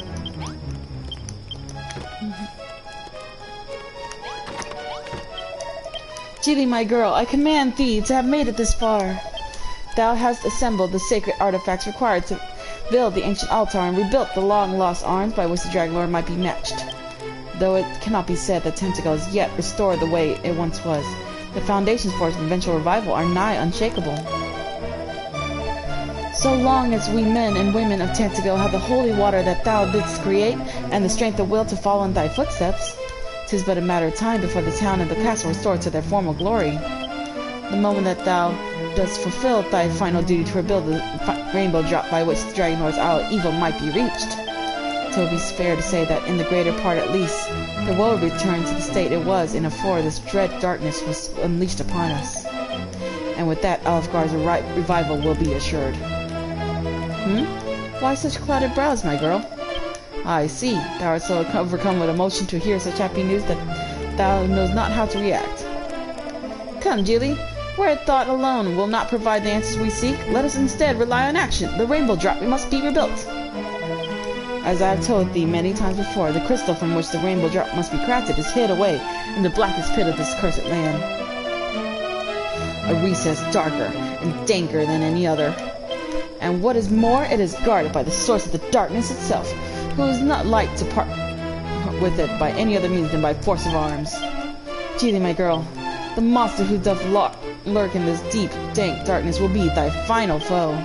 [SPEAKER 1] Geely, my girl, I command thee to have made it this far. Thou hast assembled the sacred artifacts required to build the ancient altar and rebuilt the long-lost arms by which the Dragonlord might be matched. Though it cannot be said that Tantegel is yet restored the way it once was, the foundations for its eventual revival are nigh unshakable. So long as we men and women of Tantegel have the holy water that thou didst create, and the strength of will to follow in thy footsteps, 'tis but a matter of time before the town and the castle restore to their former glory. The moment that thou dost fulfill thy final duty to rebuild the rainbow drop by which the Dragonlord's hour of evil might be reached, it will be fair to say that in the greater part at least, the world will return to the state it was in before this dread darkness was unleashed upon us. And with that, Alfgard's revival will be assured. Why such clouded brows, my girl? I see, thou art so overcome with emotion to hear such happy news that thou knowest not how to react. Come, Geely, where thought alone will not provide the answers we seek, let us instead rely on action. The rainbow drop must be rebuilt. As I have told thee many times before, the crystal from which the rainbow drop must be crafted is hid away in the blackest pit of this cursed land. A recess darker and danker than any other. And what is more, it is guarded by the source of the darkness itself, who is not like to part with it by any other means than by force of arms. Geely, my girl, the monster who doth lurk in this deep, dank darkness will be thy final foe.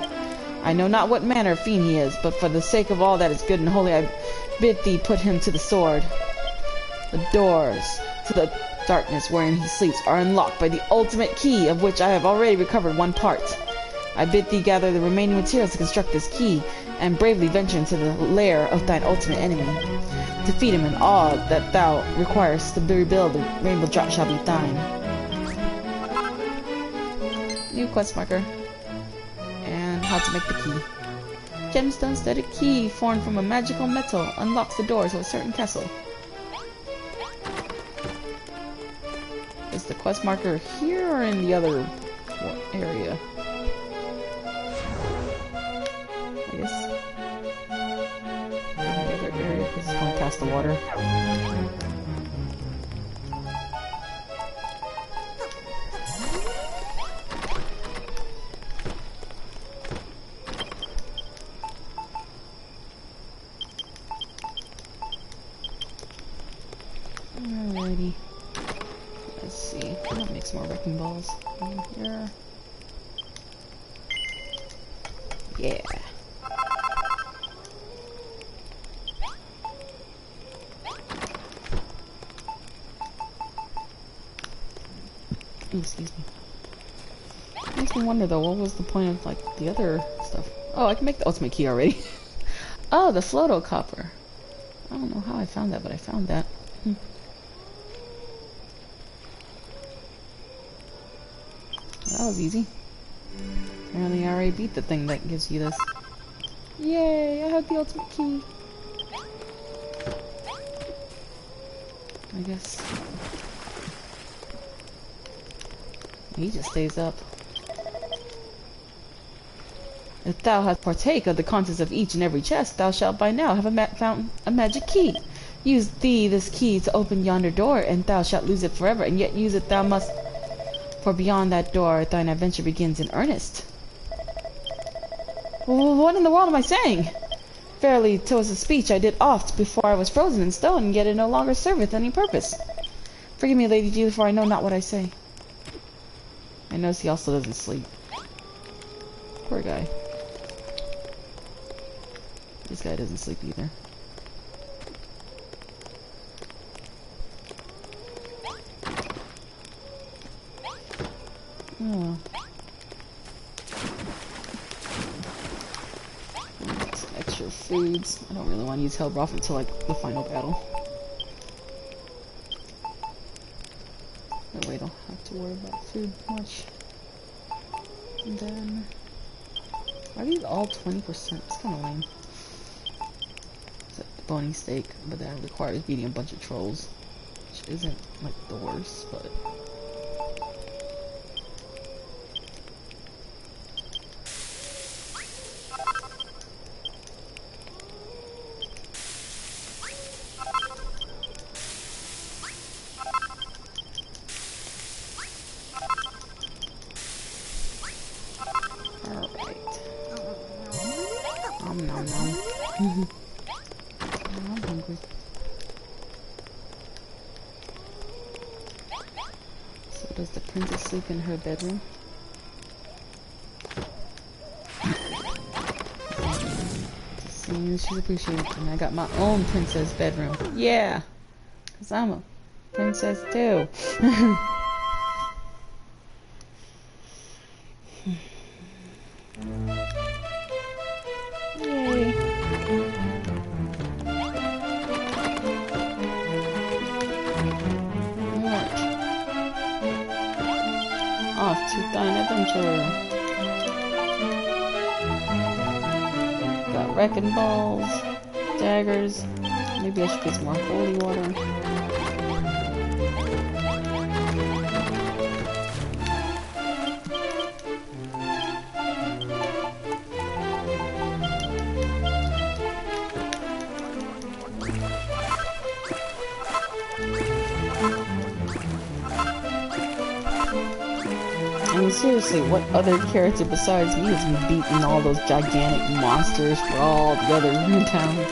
[SPEAKER 1] I know not what manner of fiend he is, but for the sake of all that is good and holy, I bid thee put him to the sword. The doors to the darkness wherein he sleeps are unlocked by the ultimate key, of which I have already recovered one part. I bid thee gather the remaining materials to construct this key, and bravely venture into the lair of thine ultimate enemy. Defeat him, and all that thou requirest to rebuild the rainbow drop shall be thine. New quest marker. And how to make the key. Gemstone studded key formed from a magical metal unlocks the doors of a certain castle. Is the quest marker here or in the other area? I guess. In the other area, because it's going past the water. Alrighty. Let's see. I'll make some more wrecking balls in here. Yeah. Excuse me. Makes me wonder though, what was the point of like the other stuff? Oh, I can make the ultimate key already. Oh, the Floto copper. I don't know how I found that, but I found that. That was easy. Apparently I already beat the thing that gives you this. Yay, I have the ultimate key. I guess. He just stays up. If thou hast partake of the contents of each and every chest, thou shalt by now have found a magic key. Use this key to open yonder door, and thou shalt lose it forever, and yet use it thou must. For beyond that door, thine adventure begins in earnest. Well, what in the world am I saying? Verily, 'twas a speech I did oft before I was frozen in stone, and yet it no longer serveth any purpose. Forgive me, Lady G, for I know not what I say. I notice he also doesn't sleep. Poor guy. This guy doesn't sleep either. Oh. Some extra foods. I don't really want to use Hellbroth off until like the final battle. That way I don't have to worry about food much. And then are these all 20%? It's kind of lame. It's a bony steak, but that requires beating a bunch of trolls, which isn't like the worst, but. I'm hungry. So does the princess sleep in her bedroom? Just seeing as she's appreciated. And I got my own princess bedroom. Yeah! Because I'm a princess too. Yay! Off to thine adventure. Got wrecking balls, daggers. Maybe I should get some more holy water. I mean, seriously, what other character besides me has been beating all those gigantic monsters for all the other towns?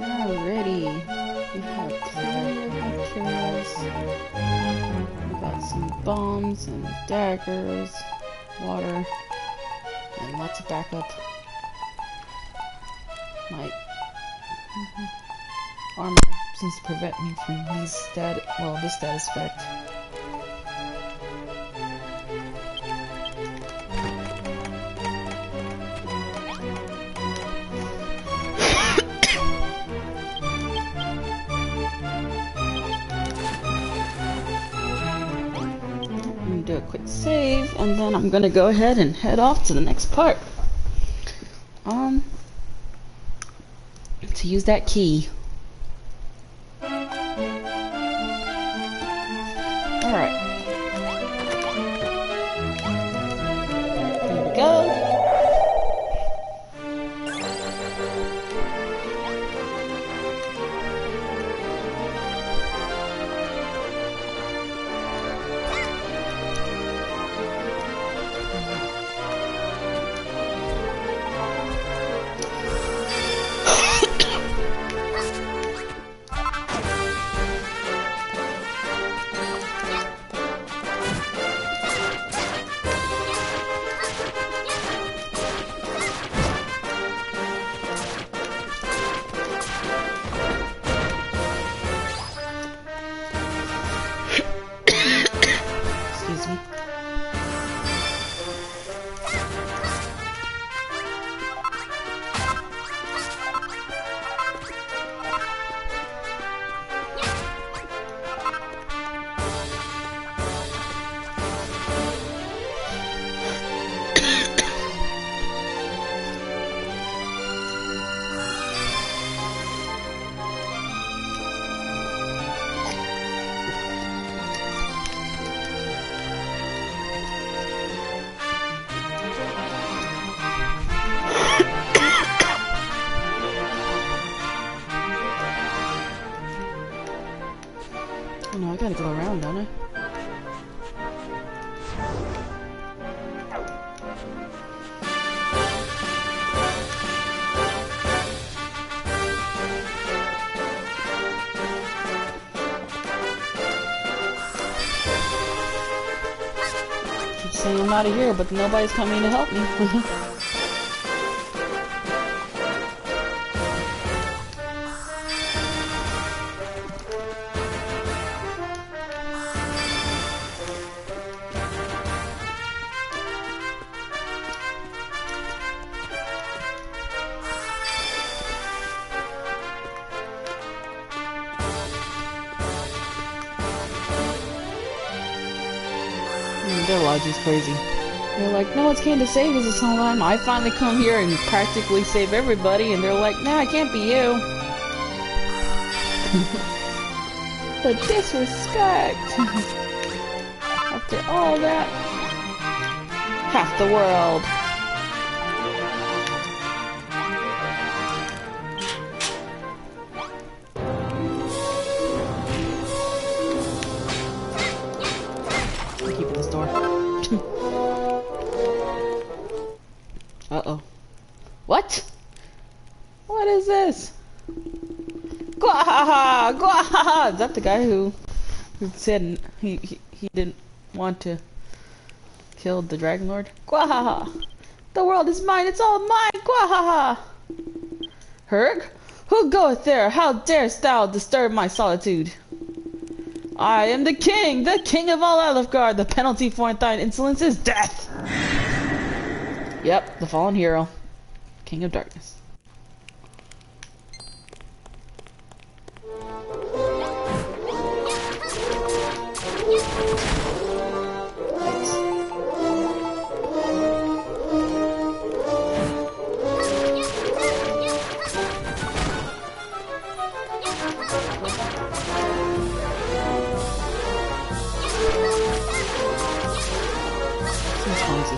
[SPEAKER 1] Alrighty. We have plenty of materials. We got some bombs and daggers, water, and lots of backup. My armor seems to prevent me from these this status effect. Do a quick save, and then I'm gonna go ahead and head off to the next part. To use that key. Alright. Here we go. No, I gotta go around, don't I? Keep saying I'm out of here, but nobody's coming to help me. Their logic's crazy. They're like, no one's came to save us this whole time. I finally come here and practically save everybody, and they're like, nah, it can't be you. The disrespect. After all that. Half the world. Uh-oh. What? What is this? Gwahaha! Gwahaha! Is that the guy who said he didn't want to kill the Dragonlord? Gwahaha! The world is mine, it's all mine! Gwahaha! Herg? Who goeth there? How darest thou disturb my solitude? I am the king of all Alefgard. The penalty for thine insolence is death! Yep, the fallen hero. King of Darkness. Seems clumsy.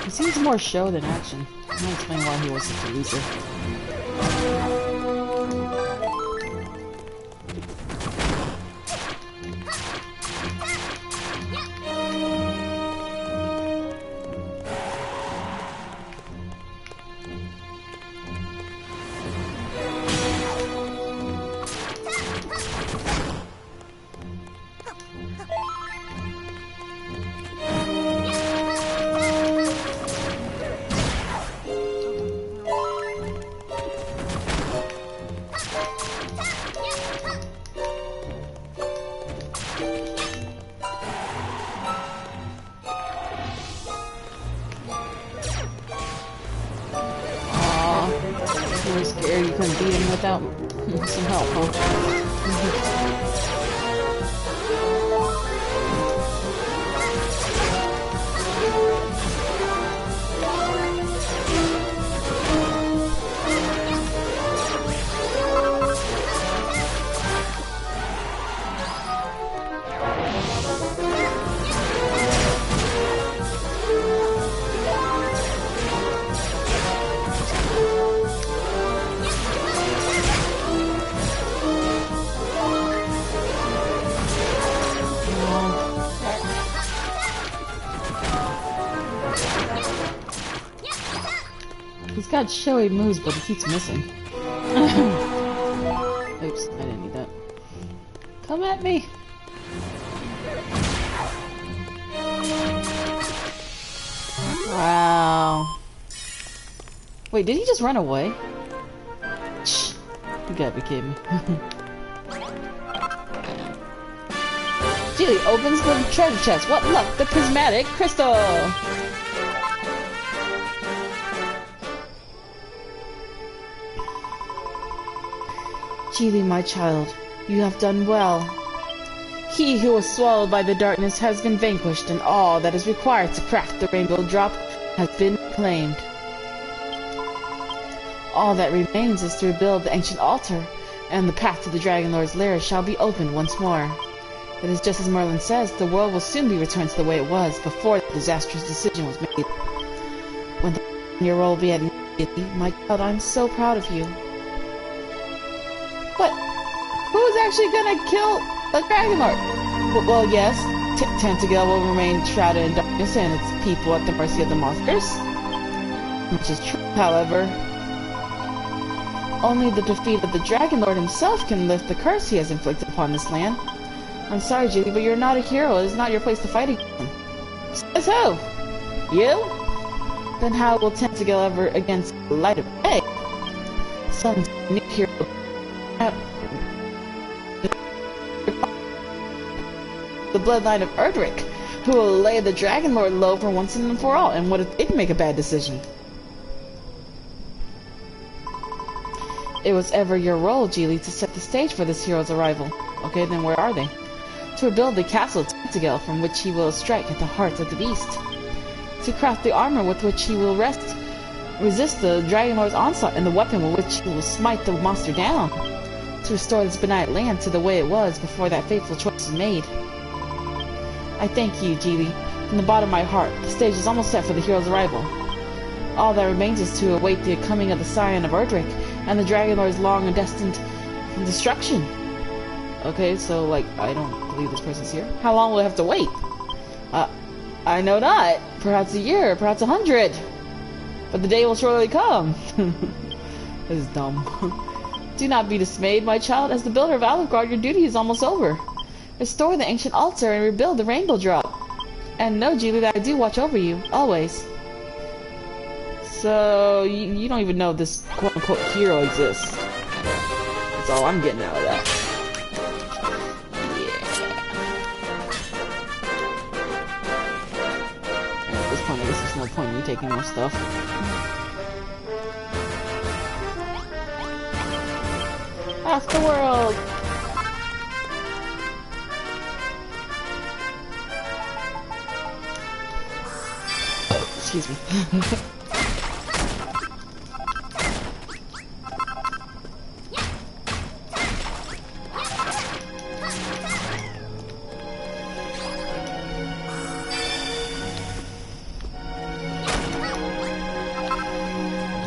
[SPEAKER 1] He seems more show than action. I might explain why he was such a loser. You were scared you couldn't beat him without some help, huh? He's got showy moves, but he keeps missing. Oops, I didn't need that. Come at me! Wow. Wait, did he just run away? Shh. You gotta be kidding me. Julie opens the treasure chest. What luck! The prismatic crystal! Geely, my child, you have done well. He who was swallowed by the darkness has been vanquished, and all that is required to craft the rainbow drop has been claimed. All that remains is to rebuild the ancient altar, and the path to the Dragonlord's lair shall be opened once more. It is just as Merlin says, the world will soon be returned to the way it was before the disastrous decision was made. When the year old be at my child, I'm so proud of you. But who's actually gonna kill the Dragonlord? Well, yes, Tentacle will remain shrouded in darkness and its people at the mercy of the monsters. Which is true, however. Only the defeat of the Dragonlord himself can lift the curse he has inflicted upon this land. I'm sorry, Julie, but you're not a hero. It is not your place to fight again. Says who? You? Then how will Tentacle ever against the light of day? Some new hero. The bloodline of Erdrick, who will lay the Dragonlord low for once and for all. And what if they make a bad decision? It was ever your role, Geely, to set the stage for this hero's arrival. Okay, then where are they? To rebuild the castle Tentacle, from which he will strike at the heart of the beast. To craft the armor with which he will resist the Dragonlord's onslaught, and the weapon with which he will smite the monster down. To restore this benighted land to the way it was before that fateful choice was made. I thank you, Geely, from the bottom of my heart. The stage is almost set for the hero's arrival. All that remains is to await the coming of the Scion of Erdrick and the Dragonlord's long and destined destruction. Okay, so, like, I don't believe this person's here. How long will I have to wait? I know not. Perhaps a year, perhaps 100. But the day will surely come. This is dumb. Do not be dismayed, my child. As the builder of Alucard, your duty is almost over. Restore the ancient altar and rebuild the rainbow drop. And know, Geely, that I do watch over you, always. So, you don't even know this quote-unquote hero exists. That's all I'm getting out of that. Yeah. At this point, I guess there's no point in me taking more stuff. Half the world! Excuse me.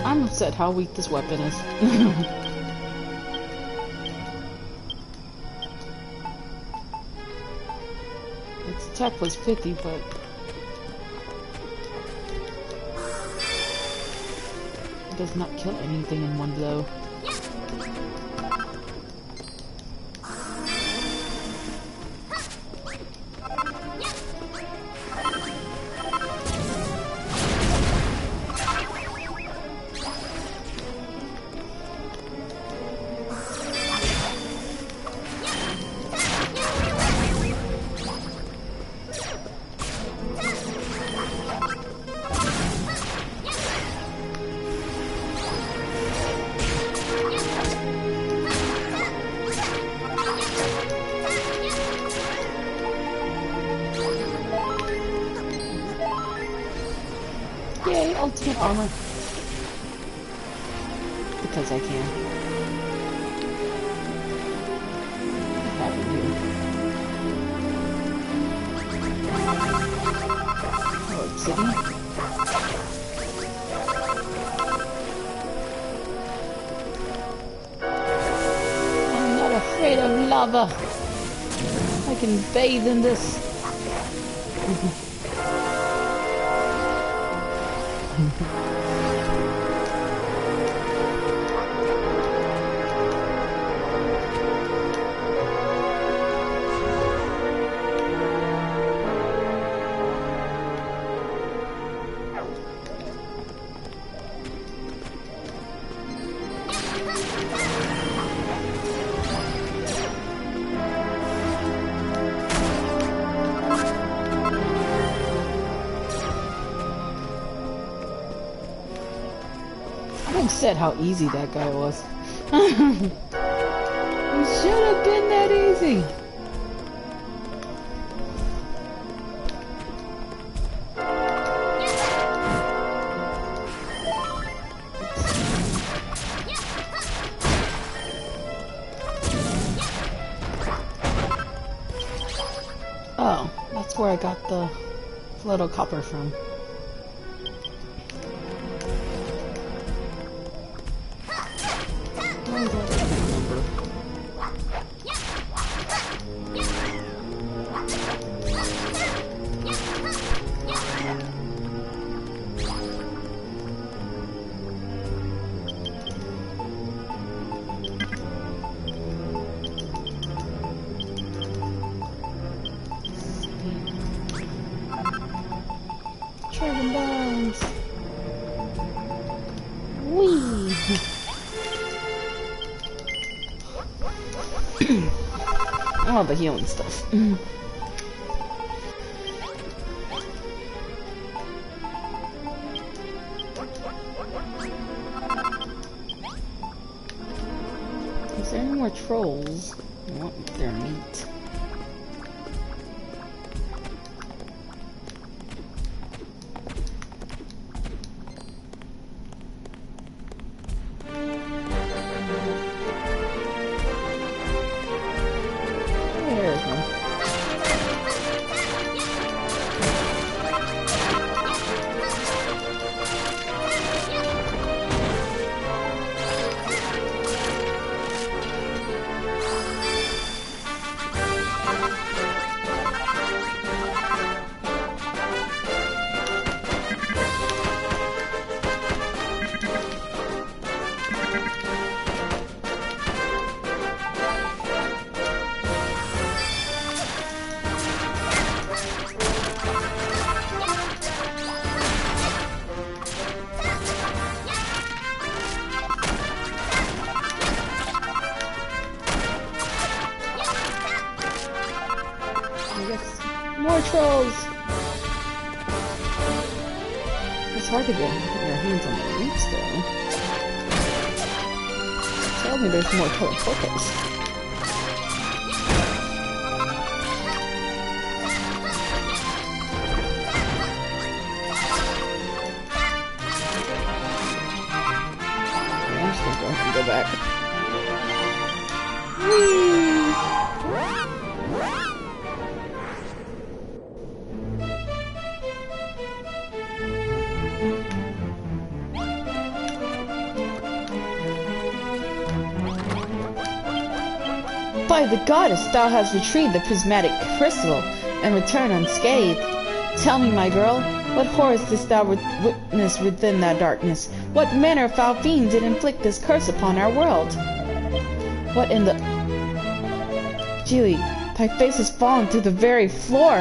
[SPEAKER 1] I'm upset how weak this weapon is. Its attack was 50, but it does not kill anything in one blow. ultimate armor. Because I can. What happened here? Oh, city? I'm not afraid of lava. I can bathe in this. Said how easy that guy was. It should have been that easy. Oh, that's where I got the little copper from. Oh, the healing stuff. Is there any more trolls? I want their meat. More trolls! It's hard to get your hands on the meats, though. Tell me there's more teleporters. I'm just gonna go ahead and go back. Whee! By the goddess, thou hast retrieved the prismatic crystal and returned unscathed. Tell me, my girl, what horrors didst thou witness within that darkness? What manner of foul fiend did inflict this curse upon our world? What in the... Gilly, thy face has fallen through the very floor.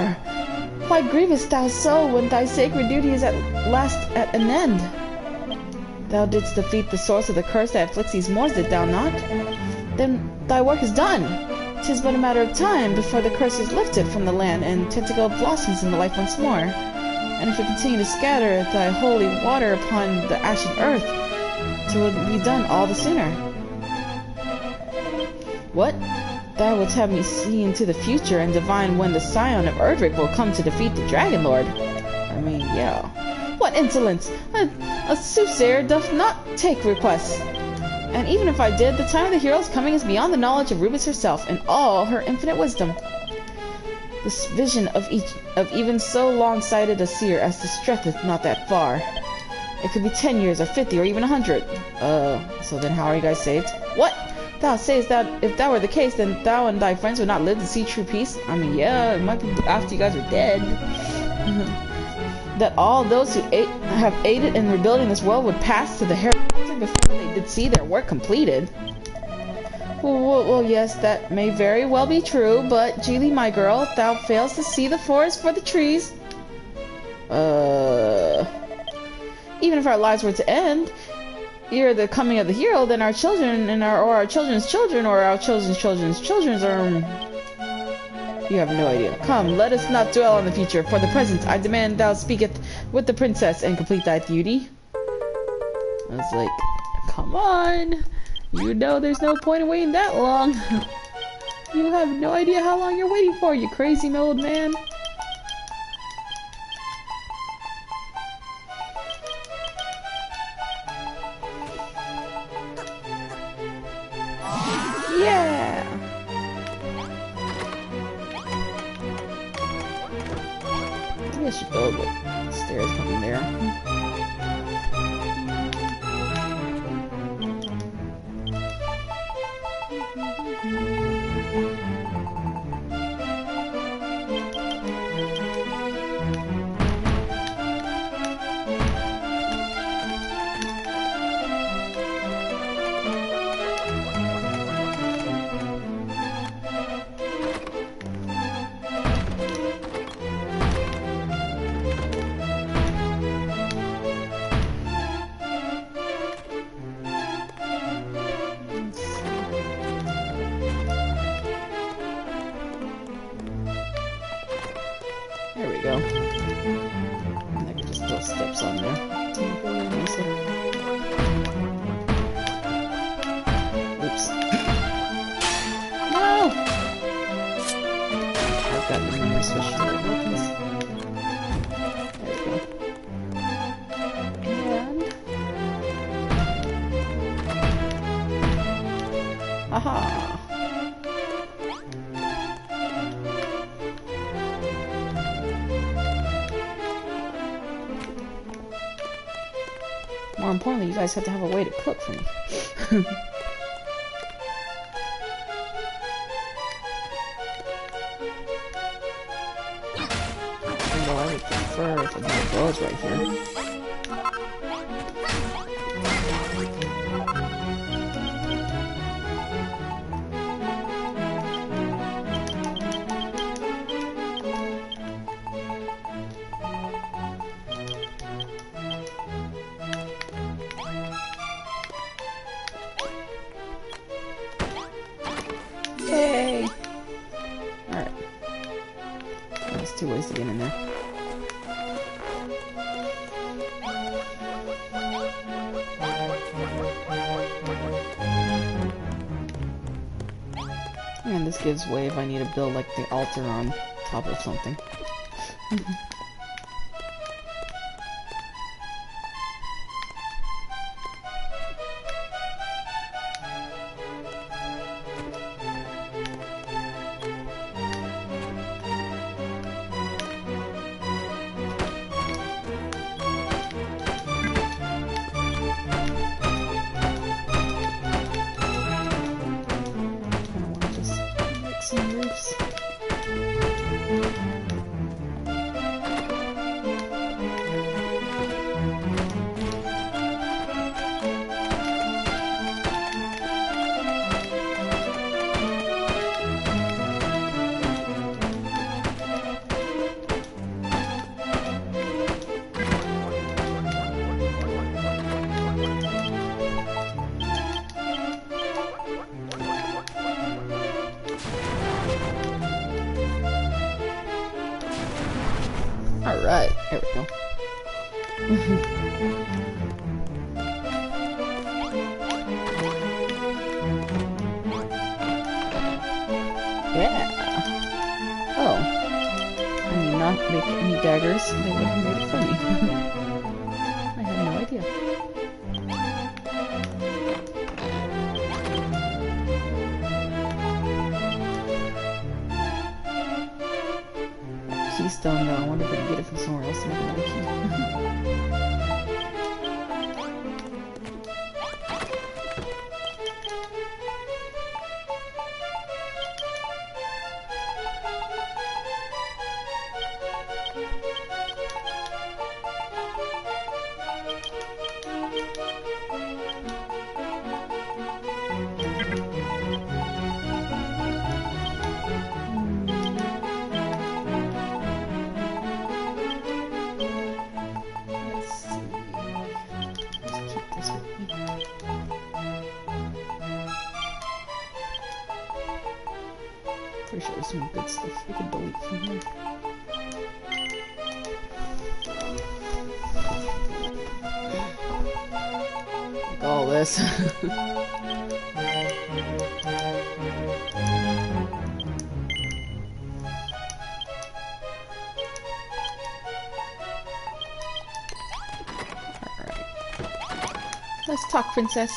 [SPEAKER 1] Why grievest thou so when thy sacred duty is at last at an end? Thou didst defeat the source of the curse that afflicts these moors, did thou not? Then thy work is done. 'Tis but a matter of time before the curse is lifted from the land and tentacle blossoms into life once more. And if we continue to scatter thy holy water upon the ashen earth, it will be done all the sooner. What? Thou wilt have me see into the future and divine when the scion of Erdrick will come to defeat the Dragonlord. I mean, yeah. What insolence! A soothsayer doth not take requests. And even if I did, the time of the hero's coming is beyond the knowledge of Rubis herself and all her infinite wisdom. This vision of even so long-sighted a seer as this stretcheth not that far. It could be 10 years, or 50, or even 100. So then how are you guys saved? What? Thou sayest that if that were the case, then thou and thy friends would not live to see true peace? I mean, yeah, it might be after you guys are dead. That all those who have aided in rebuilding this world would pass to the hereafter before they did see their work completed. Well, yes, that may very well be true, but, Geely, my girl, thou failst to see the forest for the trees. Even if our lives were to end, ere the coming of the hero, then our children and our children's children or our children's children's children's are... You have no idea. Come, let us not dwell on the future. For the present, I demand thou speaketh with the princess and complete thy duty. I was like, come on. You know there's no point in waiting that long. You have no idea how long you're waiting for, you crazy old man. Yeah! Maybe I should build like stairs coming there. There we go. And I can just put steps on there. Oops. No! I've got the memory switch to the weapons. There we go. And... Aha! More importantly, you guys have to have a way to cook for me. Although I would prefer if it goes right here. Yay! Alright. There's 2 ways to get in there. And this gives way if I need to build like the altar on top of something. Alright, there we go. Yeah. Oh. I need not make any daggers. They would have made it for me. keystone though. I wonder if I can get it from somewhere else to make another key. Pretty sure there's some good stuff we can delete from here. Like all this. Let's talk, Princess.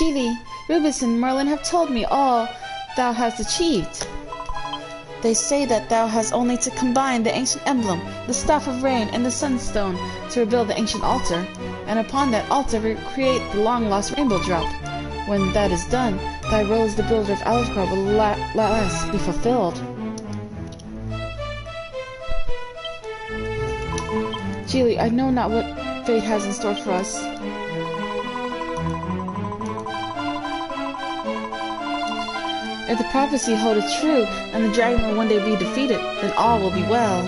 [SPEAKER 1] Geely, Rubus and Merlin have told me all thou hast achieved. They say that thou hast only to combine the ancient emblem, the Staff of Rain, and the Sunstone to rebuild the ancient altar, and upon that altar recreate the long-lost rainbow drop. When that is done, thy role as the builder of Alfgar will last be fulfilled. Geely, I know not what fate has in store for us. If the prophecy holdeth true, and the dragon will one day be defeated, then all will be well.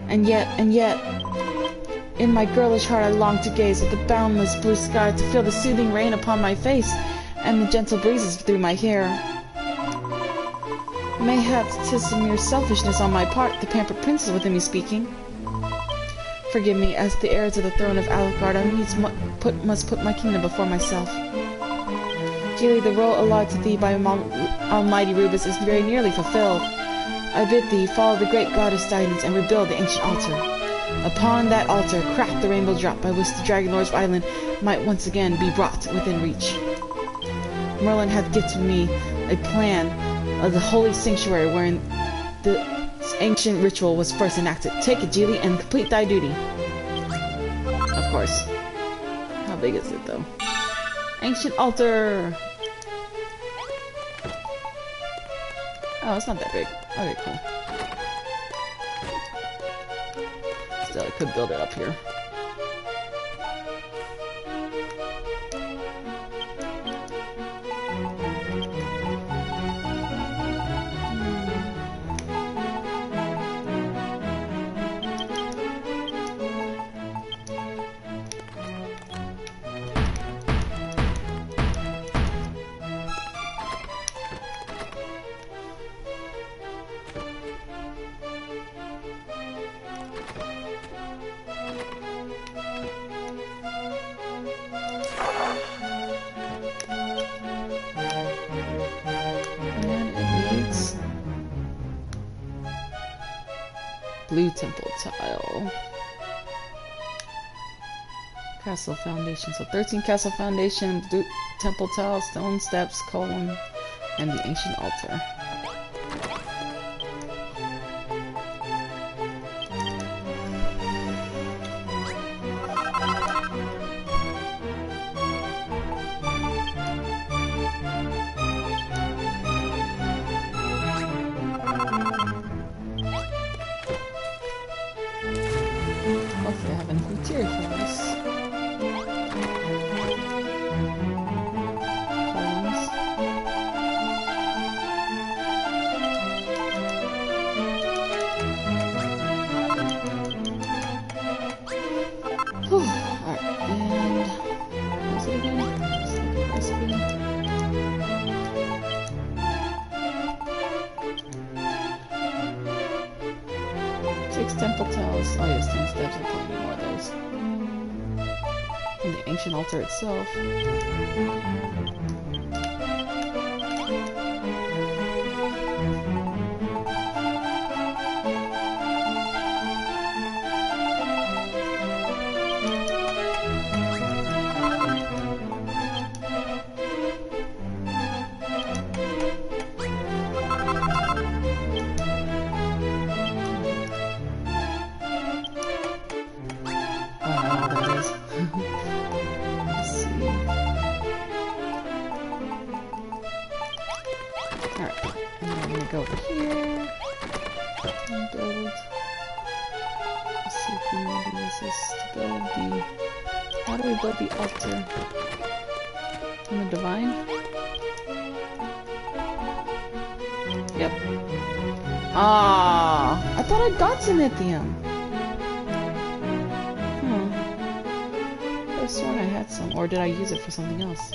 [SPEAKER 1] And yet, in my girlish heart I long to gaze at the boundless blue sky, to feel the soothing rain upon my face, and the gentle breezes through my hair. Mayhaps 'tis some mere selfishness on my part, the pampered princess within me speaking. Forgive me, as the heir to the throne of Alfgar, I must put my kingdom before myself. Geely, the role allotted to thee by Almighty Rubus is very nearly fulfilled. I bid thee follow the great goddess guidance and rebuild the ancient altar. Upon that altar, craft the rainbow drop by which the Dragonlord's island might once again be brought within reach. Merlin hath gifted me a plan of the holy sanctuary wherein the ancient ritual was first enacted. Take it, Geely, and complete thy duty. Of course. How big is it, though? Ancient altar! Oh, it's not that big. Okay, cool. Still, I could build it up here. Blue temple tile. Castle foundation. So 13 castle foundation, blue temple tile, stone steps, column, and the ancient altar. Hopefully I have enough material for this. Columns. Whew. Alright, and what is it again? Just look at the recipe. Six temple tiles. Oh yes, 10 steps. I'll probably need more of those. And the ancient altar itself. And then I'm gonna go over here and build. Let's see if we want to use this to build the. How do we build the altar? On the divine? Yep. Ah, I thought I got Zenithium. I could have sworn I had some, or did I use it for something else?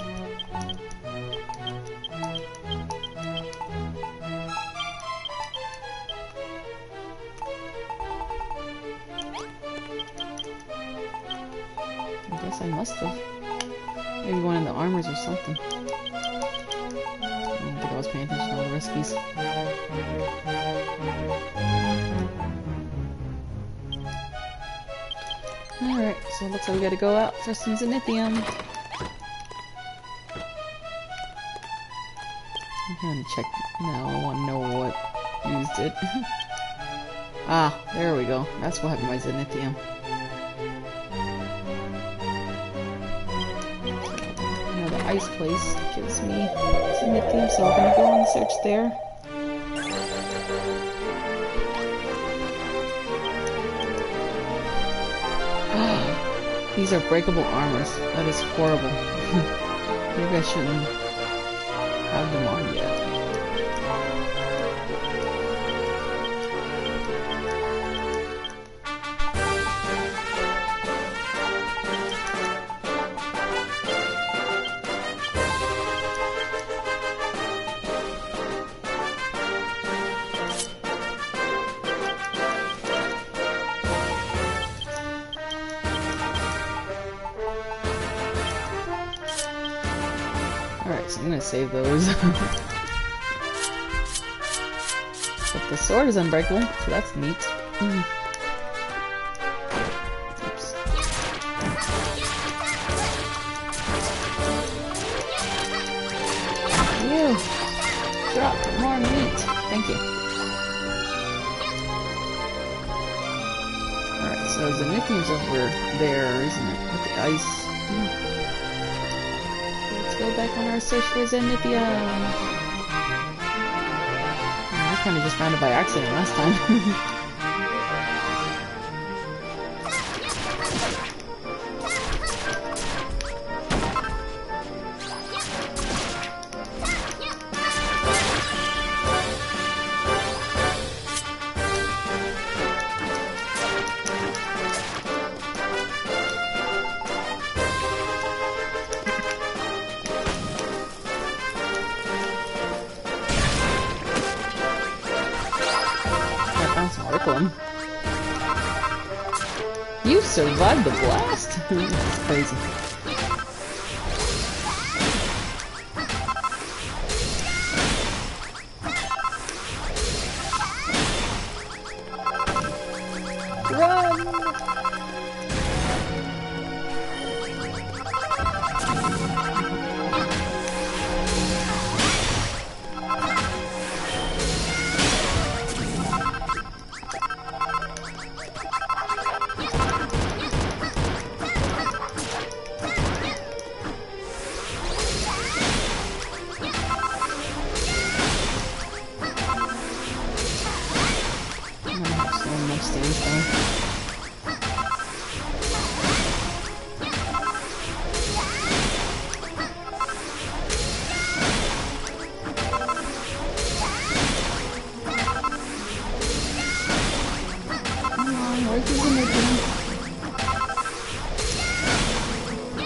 [SPEAKER 1] I guess I must have. Maybe one of the armors or something. I don't think I was paying attention to all the recipes. Alright, so it looks like we gotta go out for some Zenithium. I'm gonna check now. I want to know what used it. Ah, there we go. That's what happened to my Zenithium. The ice place gives me Zenithium, so we're gonna go and search there. These are breakable armors. That is horrible. Maybe I shouldn't have them on yet. Alright, so I'm gonna save those. But the sword is unbreakable, so that's neat. Oops. You! Drop more meat! Thank you. Alright, so Zenithium's over there, isn't it? With the ice. Go back on our search for Zenithia. I kind of just found it by accident last time. You survived the blast? That's crazy. Run!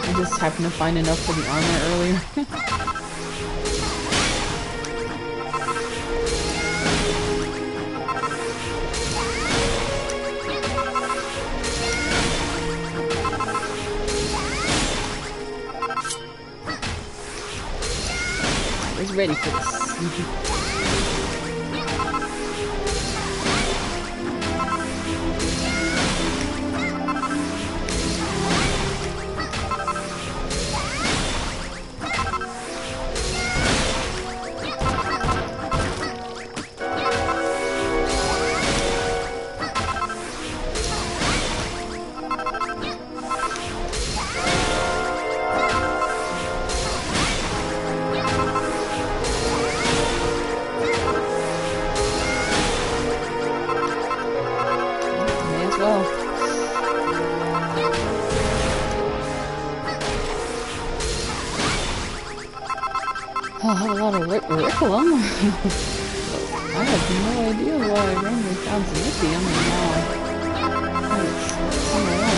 [SPEAKER 1] I just happened to find enough for the armor earlier. I was ready for this. Curriculum? I have no idea why I randomly found some lithium and now it's somewhere.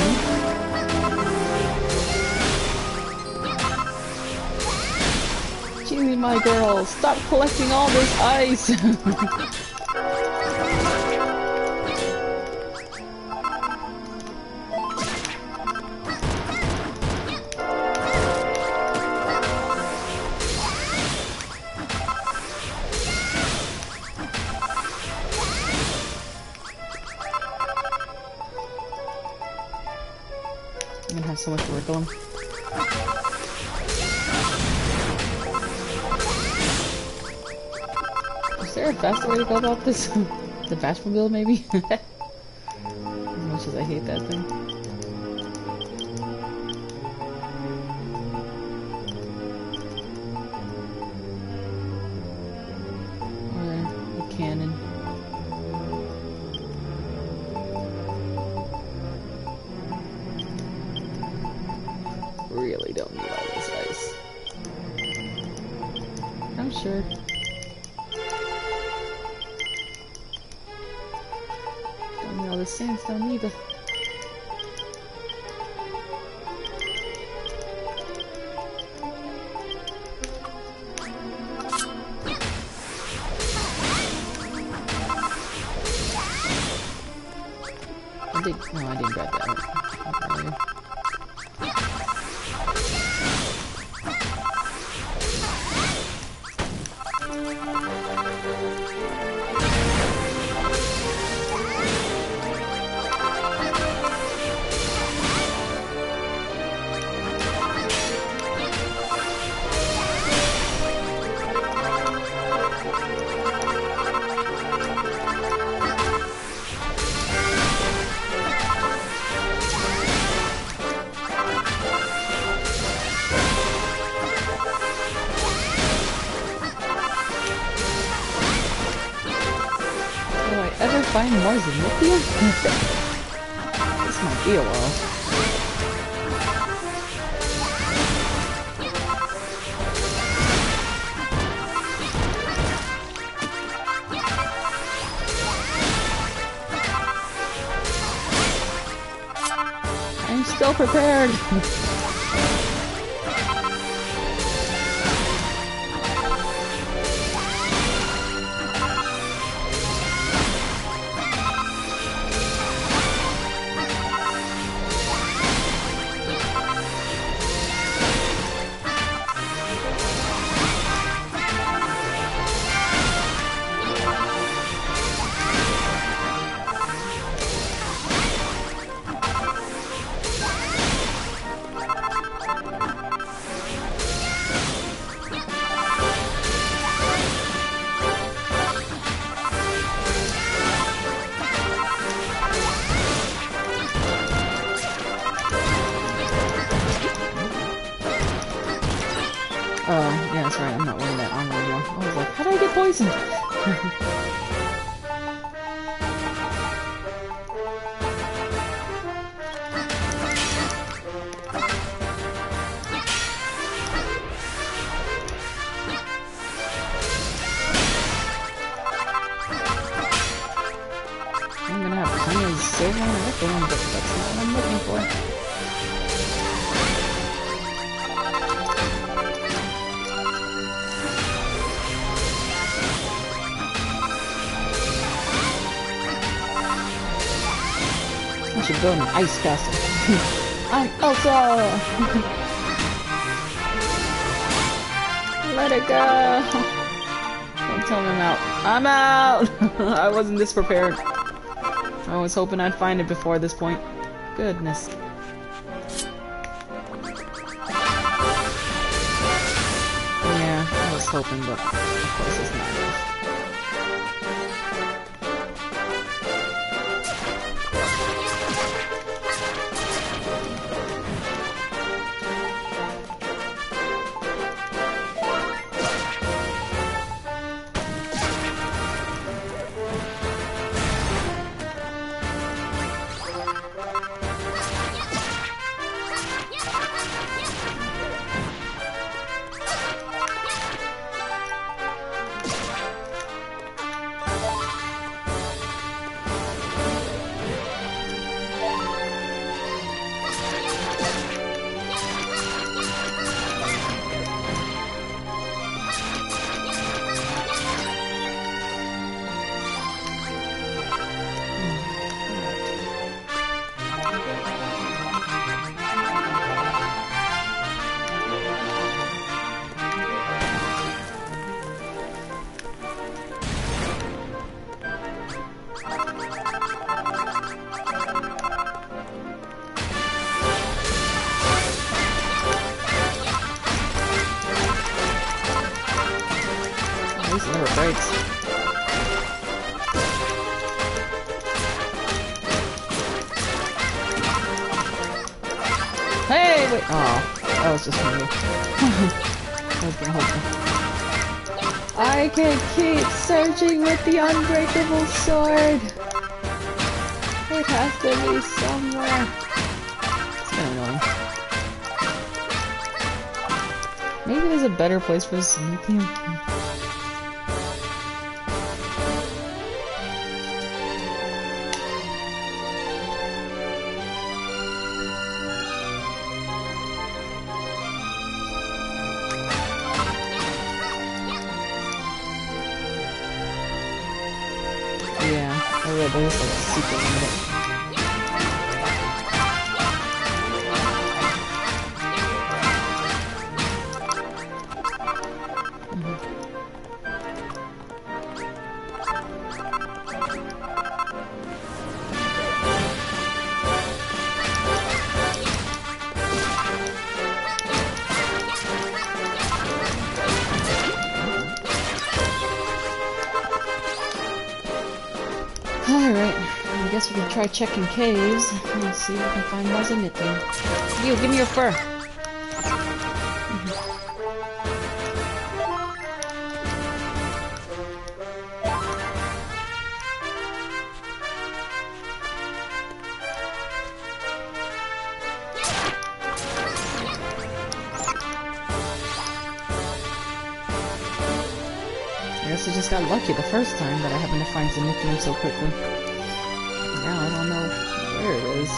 [SPEAKER 1] Genie, my girl, stop collecting all this ice! I'm gonna have so much work on. Is there a faster way to go about this? The Batmobile, maybe? As much as I hate that thing. Or the cannon. Really don't need all this ice. I'm sure. Don't need all this sandstone either. No, I didn't grab that one. Ever find more lithium? This might be a while. I'm still prepared. Yeah, that's right, I'm not wearing that armor anymore. I was like, how did I get poisoned? I'm gonna have plenty of silver and everything, but that's not what I'm looking for. I should build an ice castle. I'm Elsa! Let it go! Don't tell me I'm out. I'm out! I wasn't this prepared. I was hoping I'd find it before this point. Goodness. Yeah, I was hoping, but of course it's not enough. wait. Oh, that was just for you. I was gonna hold you. I can keep searching with the unbreakable sword. It has to be somewhere. It's kind of annoying. Maybe there's a better place for sneaking. Yeah, I read there's like a secret in it. Alright, I guess we can try checking caves and see if we can find more Zenithium. You, give me your fur! I guess I just got lucky the first time that I happened to find Zenithium so quickly. Now I don't know where it is.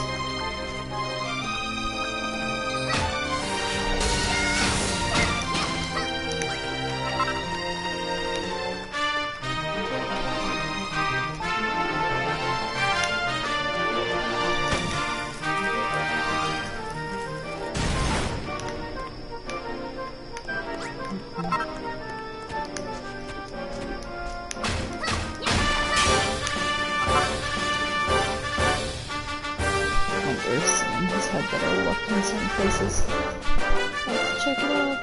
[SPEAKER 1] He's had better luck in certain places. Let's check it out.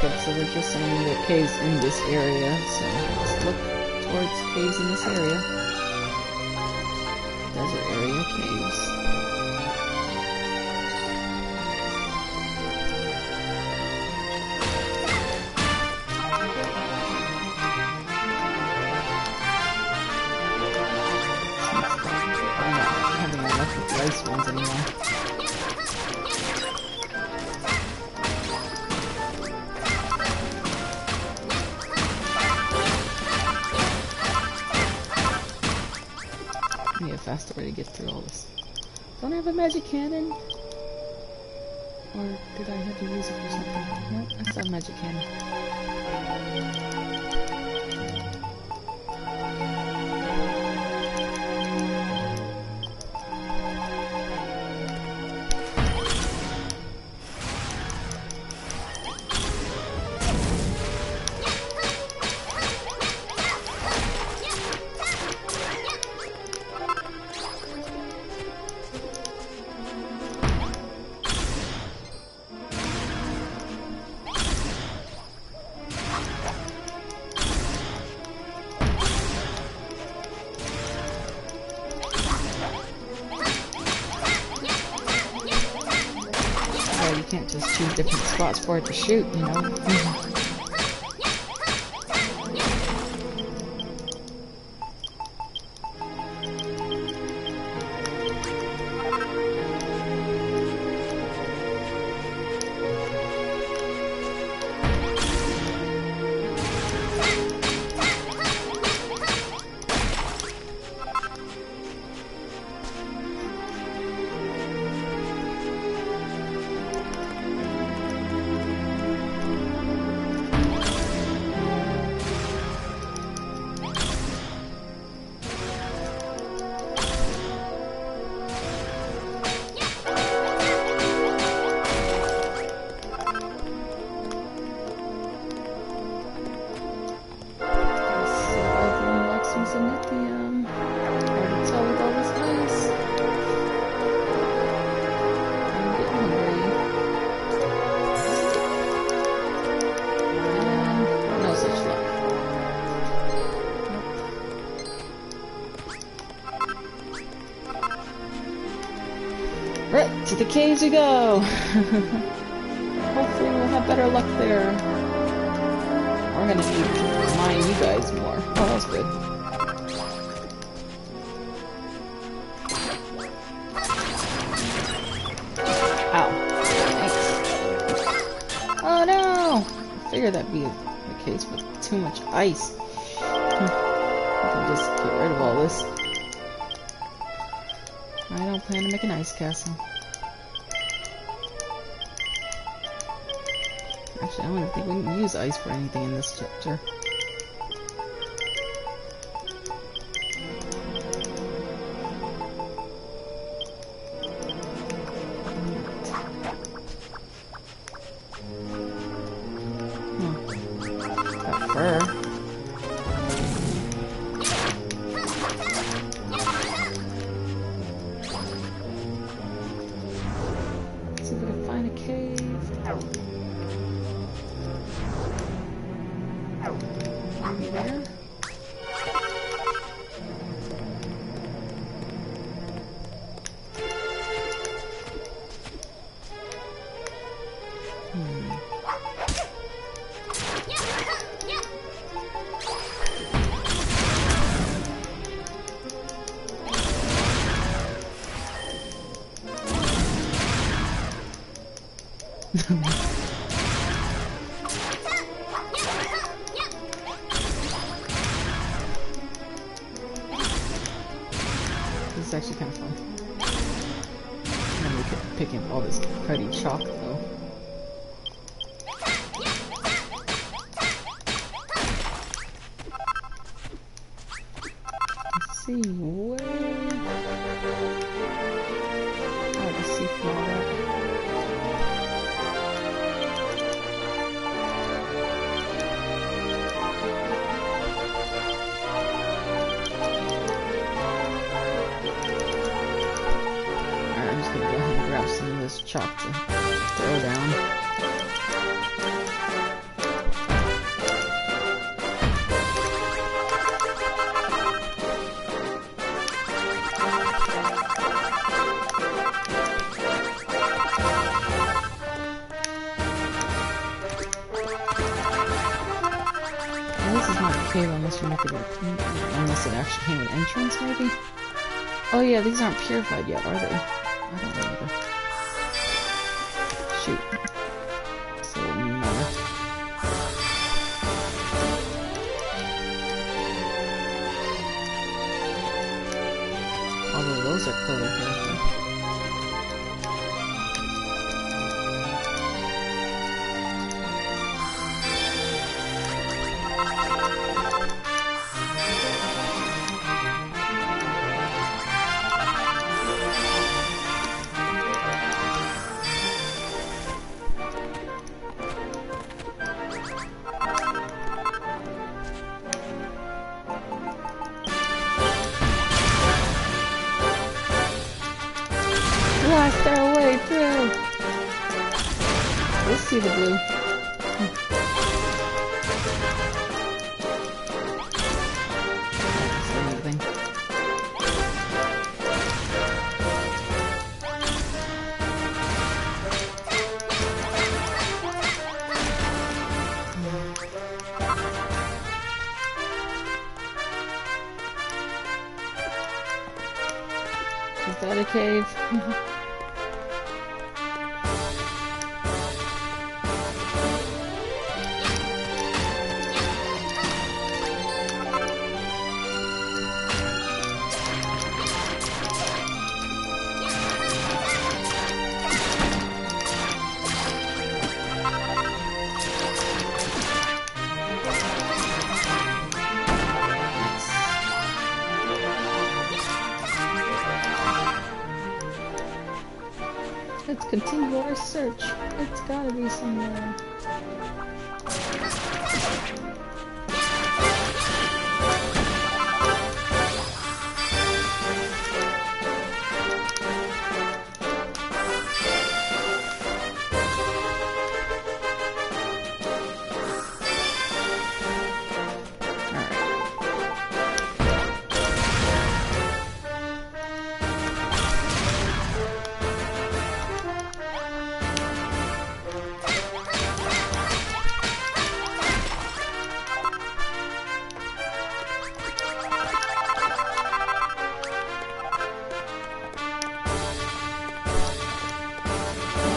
[SPEAKER 1] Okay, so they're just saying there are caves in this area, so let's look towards caves in this area. Desert area caves. I'm not having enough with the ice ones anymore. I need a faster way to get through all this. Don't I have a magic cannon? Or did I have to use it for something? Nope, I still have magic cannon. You can't just choose different spots for it to shoot, you know? lithium. Hard to tell with all this ice. I'm getting hungry. And no such luck. Right, to the caves we go! Hopefully we'll have better luck there. We're gonna need to mine you guys more. Oh, that's good. Ow. Thanks. Oh no! I figured that'd be the case with too much ice. I can just get rid of all this. I don't plan to make an ice castle. Actually, I don't even think we can use ice for anything in this chapter. Got fur. Let's see if we can find a cave. Maybe there? This is actually kind of fun. I'm gonna keep picking up all this cruddy chalk though. Let's see where. Hard to see from all that. Grab some of this chalk to throw down. Well, this is not a cave unless you make it unless it actually came with entrance, maybe? Oh yeah, these aren't purified yet, are they? I don't remember. Shoot. So matter. Although those are clearly purified. Blast their way through! Let's see the blue. Anything. Is that a cave? Let's continue our search. It's gotta be somewhere.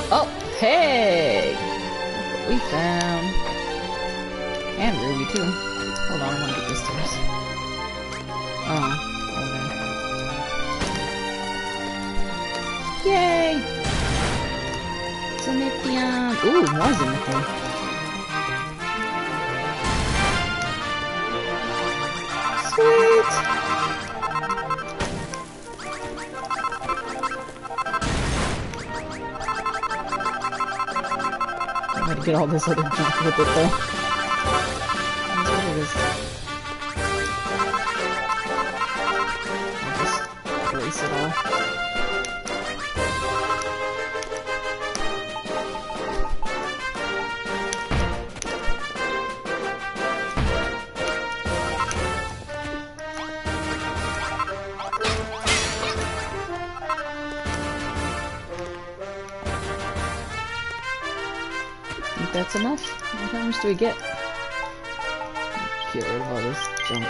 [SPEAKER 1] Oh, hey! Look what we found. And Ruby, too. Hold on, I want to get this stairs. Oh, okay. Yay! Zenithium. Ooh, more Zenithium. Sweet! I'm gonna get all this other junk with it though. What it is. I'll just erase it all. That's enough? How much do we get? Get rid of all this junk.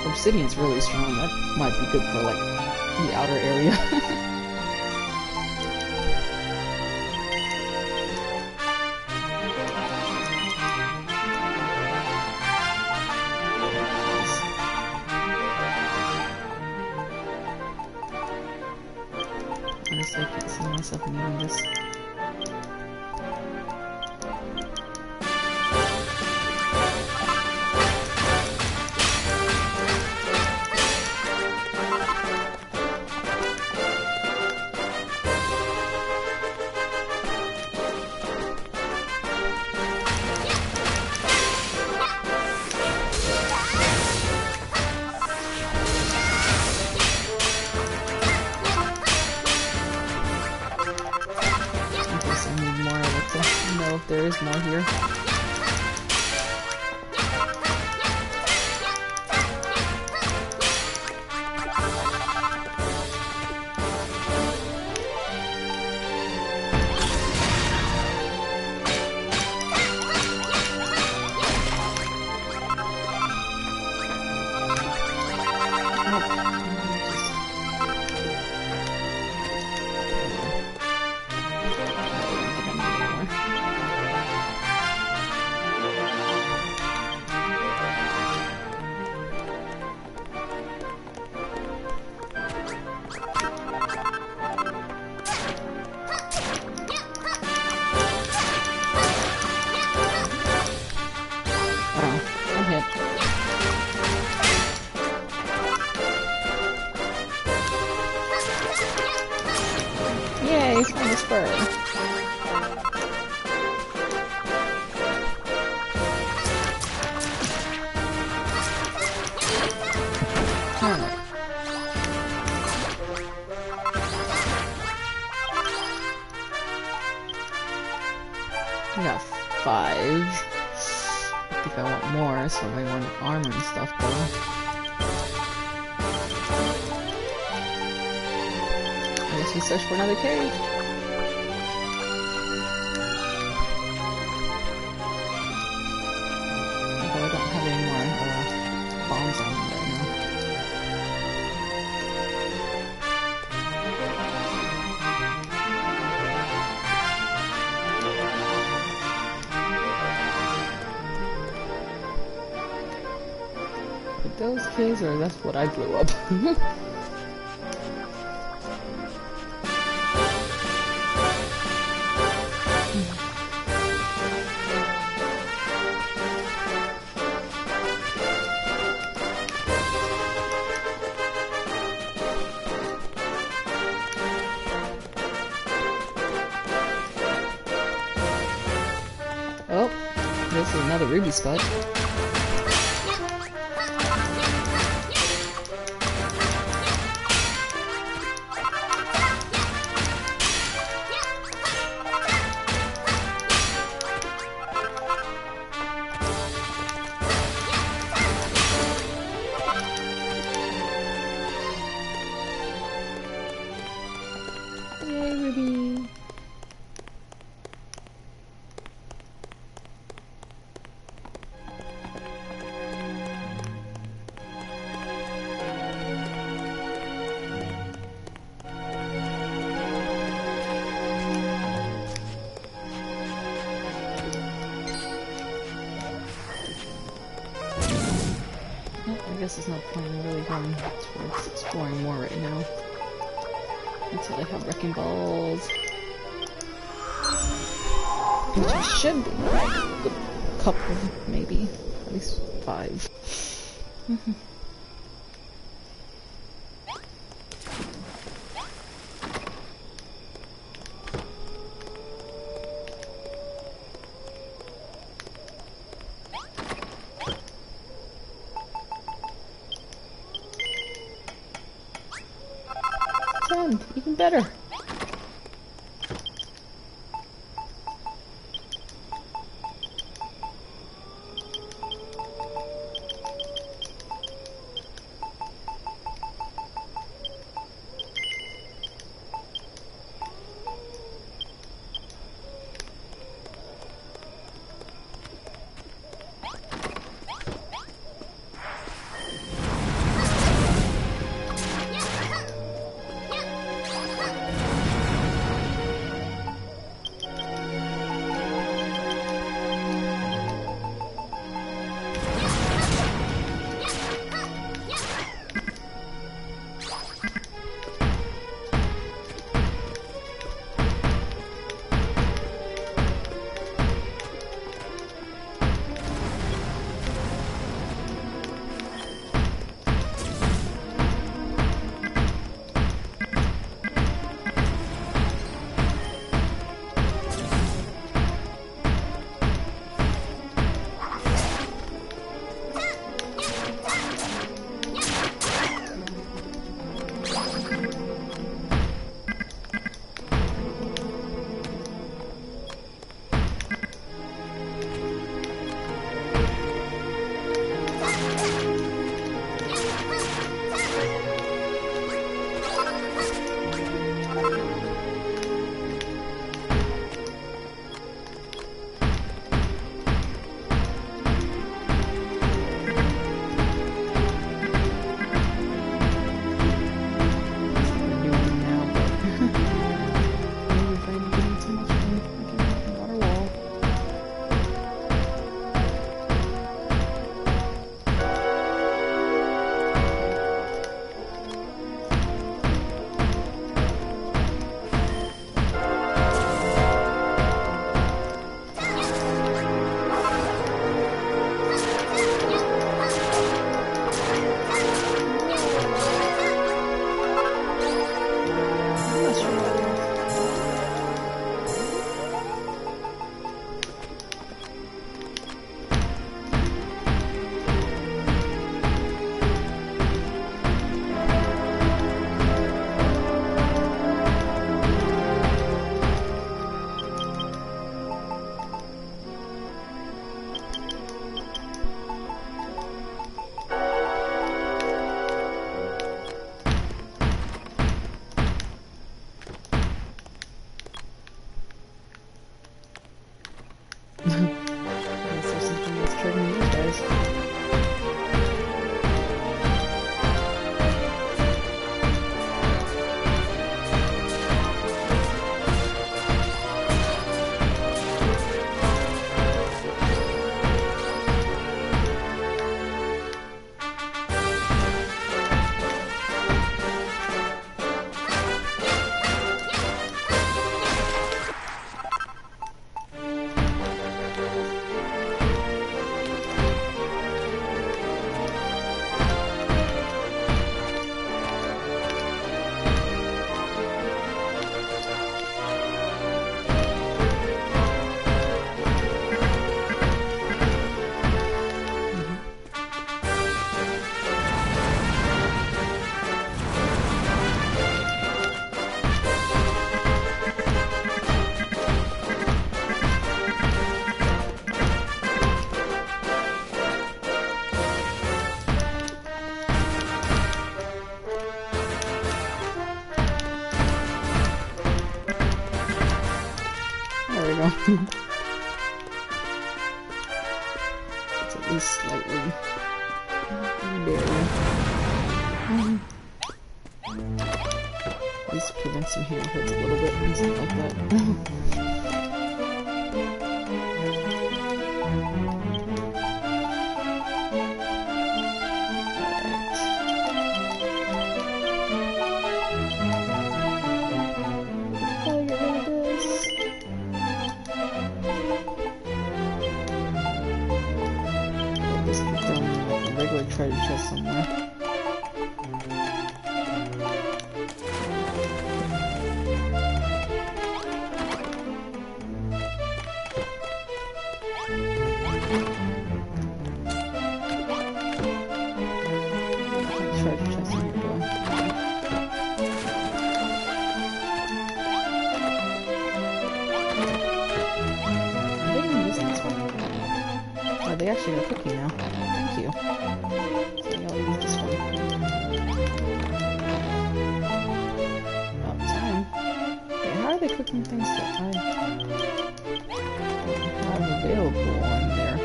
[SPEAKER 1] Obsidian's really strong. That might be good for like the outer area. Honestly, I can't see myself needing this. If there is more here. Yay, find a spur. Alright. We got 5. I think I want more, so I want armor and stuff though. I guess we search for another cave. Although I don't have any more bombs on me right now. But those caves are that's what I blew up. Oh, this is another ruby spot. Yay, ruby! guess there's no point in really going towards exploring more right now. Until I have wrecking balls. Which I should be. A couple, maybe. At least 5. Even better. It's at least slightly there. At least prevent some hand hurts a little bit and stuff like that. treasure chest somewhere. Treasure chest in here, boy. Are they gonna use this one? Oh, they actually are cooking now. Thank you. So I'll use this one. About time. Wait, how are they cooking things that I have available on there?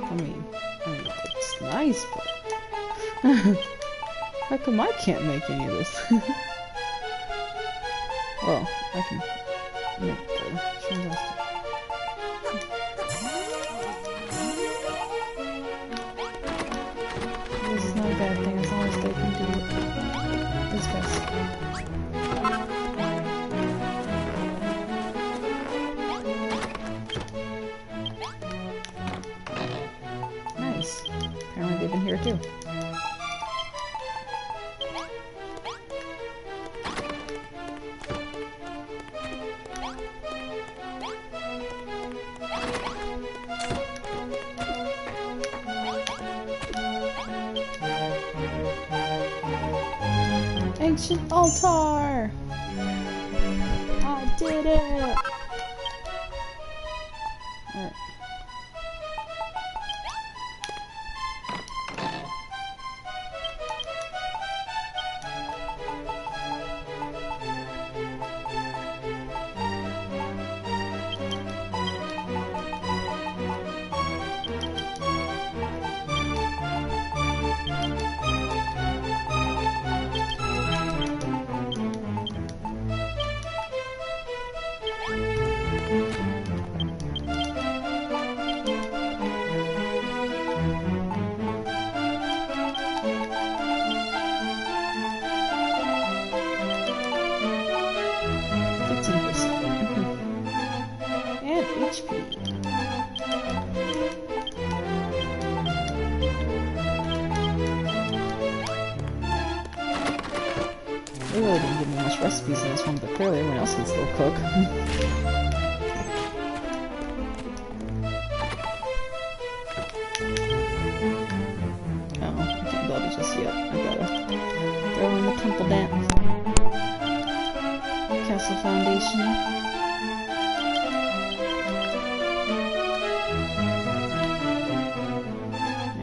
[SPEAKER 1] I mean, it's nice, but how come I can't make any of this? Well, I can make the transaction. This is not a bad thing as long as they can do this best. Nice. Apparently they've been here too. Ancient altar! I did it! Alright. They really didn't give me much recipes in this one, but clearly everyone else can still cook. Oh, I can't build it just yet. I gotta throw in the temple dance. Castle foundation.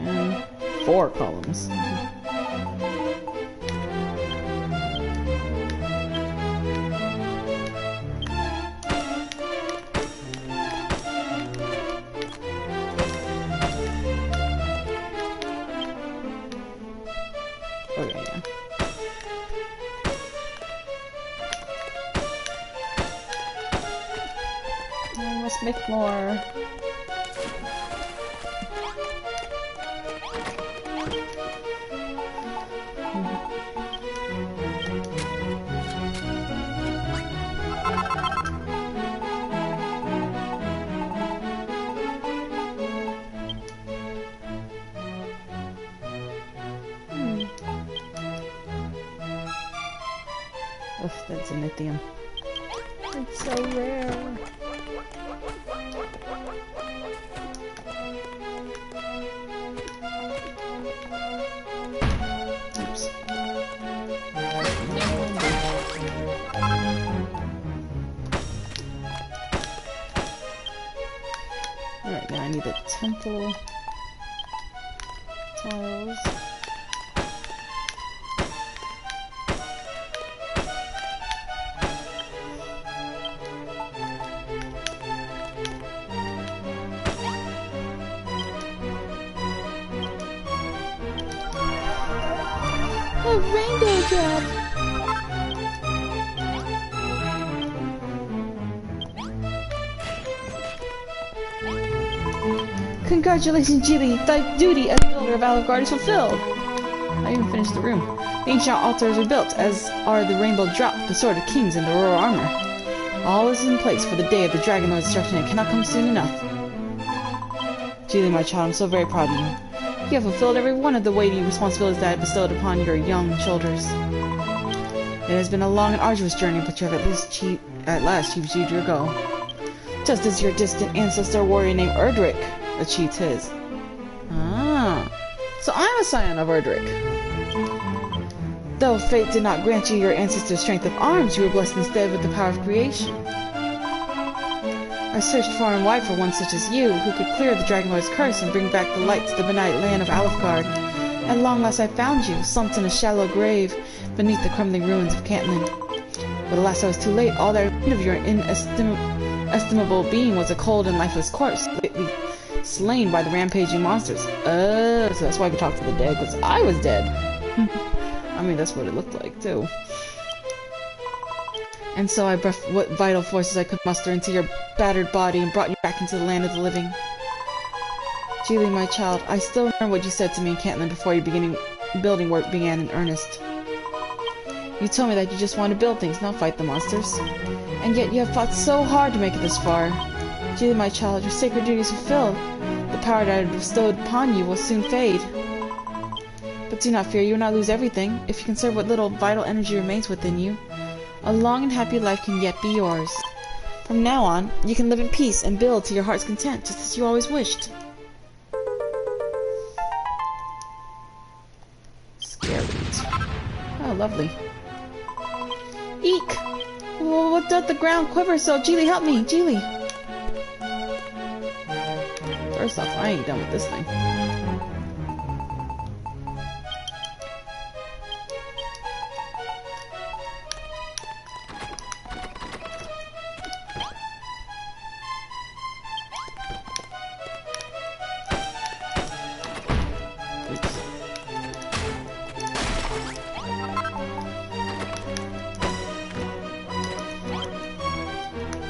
[SPEAKER 1] And 4 columns. Okay, yeah. I must make more. Oof, that's a lithium. It's so rare. Oops. Alright, now I need the temple tiles. A rainbow drop! Congratulations, Jilly! Thy duty as builder of Alagard is fulfilled! I even finished the room. The ancient altars are built, as are the rainbow drop, the sword of kings, and the royal armor. All is in place for the day of the Dragonlord's destruction. It cannot come soon enough. Jilly, my child, I'm so very proud of you. You have fulfilled every one of the weighty responsibilities that I bestowed upon your young shoulders. It has been a long and arduous journey, but you have at last achieved your goal. Just as your distant ancestor warrior named Erdrick achieved his. Ah, so I'm a scion of Erdrick. Though fate did not grant you your ancestor's strength of arms, you were blessed instead with the power of creation. I searched far and wide for one such as you, who could clear the Dragonlord's curse and bring back the light to the benighted land of Alefgard. At long last I found you, slumped in a shallow grave beneath the crumbling ruins of Cantland. But alas, I was too late. All that remained of your inestimable being was a cold and lifeless corpse, lately slain by the rampaging monsters. So that's why I could talk to the dead, because I was dead. I mean, that's what it looked like, too. And so I breathed what vital forces I could muster into your battered body and brought you back into the land of the living. Julie, my child, I still remember what you said to me in Cantland before your building work began in earnest. You told me that you just want to build things, not fight the monsters. And yet you have fought so hard to make it this far. Julie, my child, your sacred duty is fulfilled. The power that I had bestowed upon you will soon fade. But do not fear, you will not lose everything. If you conserve what little vital energy remains within you, a long and happy life can yet be yours. From now on, you can live in peace and build to your heart's content, just as you always wished. Scary. Oh, lovely. Eek! Well, what does the ground quiver so? Geely, help me! Geely! First off, I ain't done with this thing.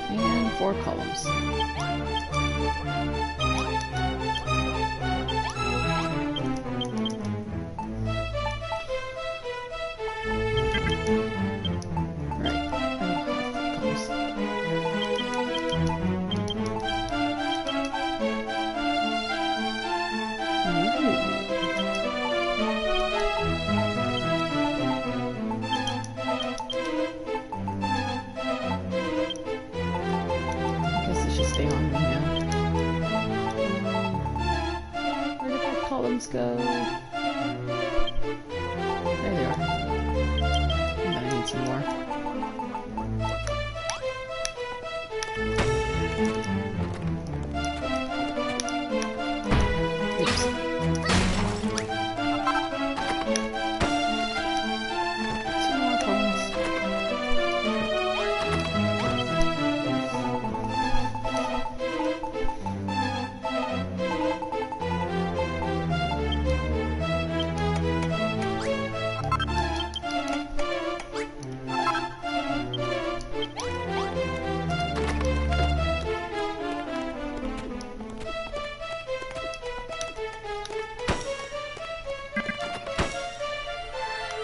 [SPEAKER 1] And 4 columns. Go. There they are. And then I need some more. Oops. 2 more columns.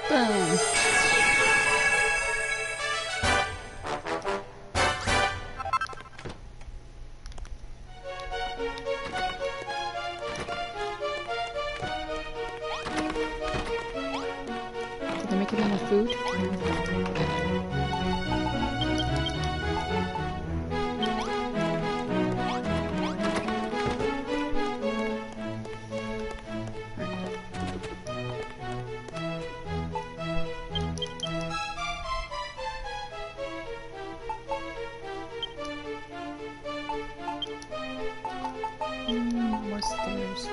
[SPEAKER 1] Boom. Did they make it enough food? More stairs.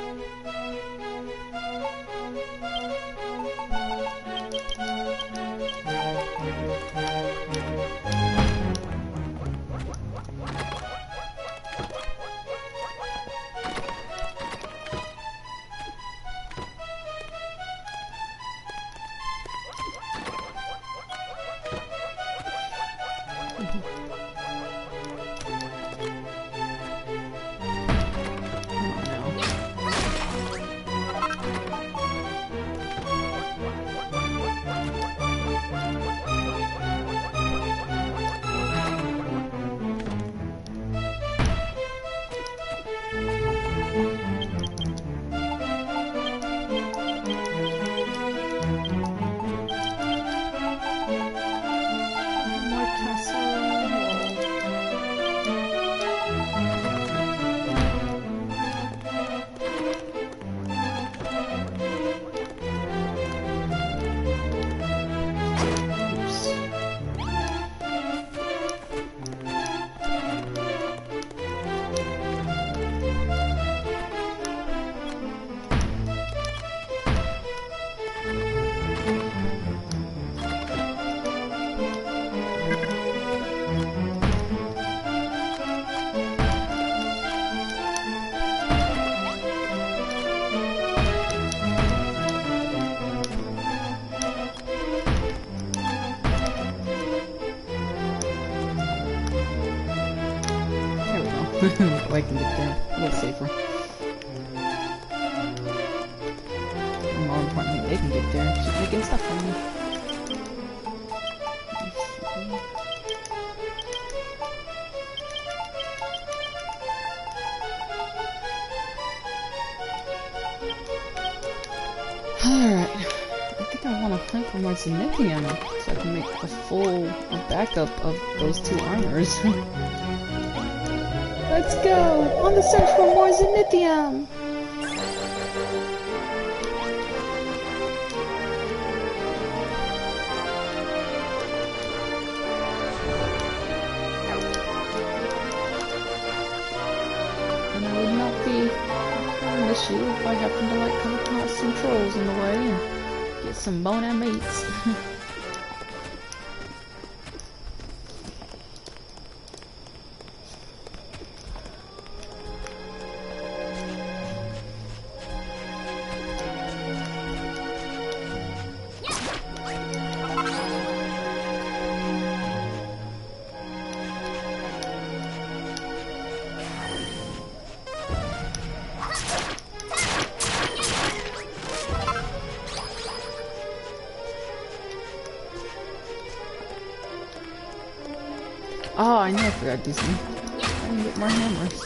[SPEAKER 1] I can get there a little safer. And more importantly, they can get there. Keep making stuff for me. Alright. I think I want to hunt for more Zenithium so I can make a full backup of those two armors. Let's go! On the search for more Zenithium! And I would not be an issue if I happen to like come across some trolls in the way and get some bona mates. Oh, I know I forgot these things. I can get more hammers.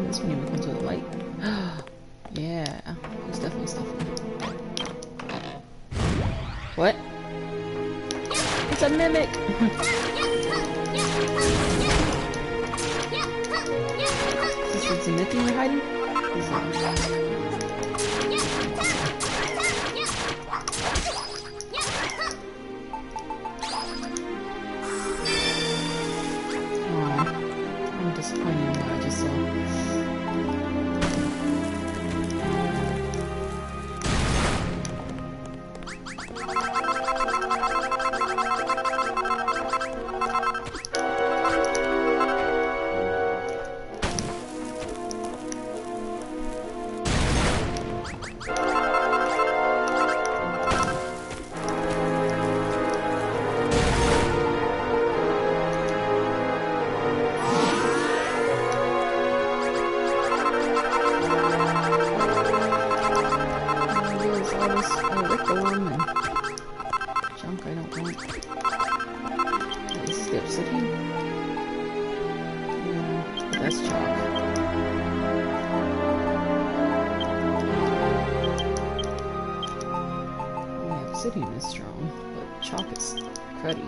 [SPEAKER 1] This one even comes with a light. Yeah, there's definitely stuff in here. What? It's a mimic! Is this Zenithium we're hiding? Aw, I'm disappointed in what I just saw. That's chalk. Yeah, obsidian is strong, but chalk is cruddy.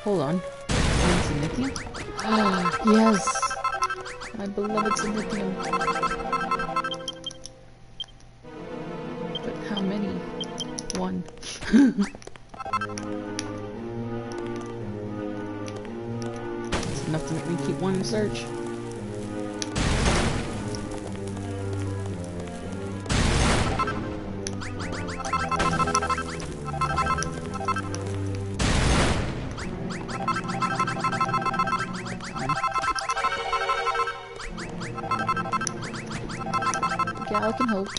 [SPEAKER 1] Hold on. Zenithium? Ah, yes! My beloved Zenithium. But how many? One. It's enough to make me keep one in search. Gal can hope.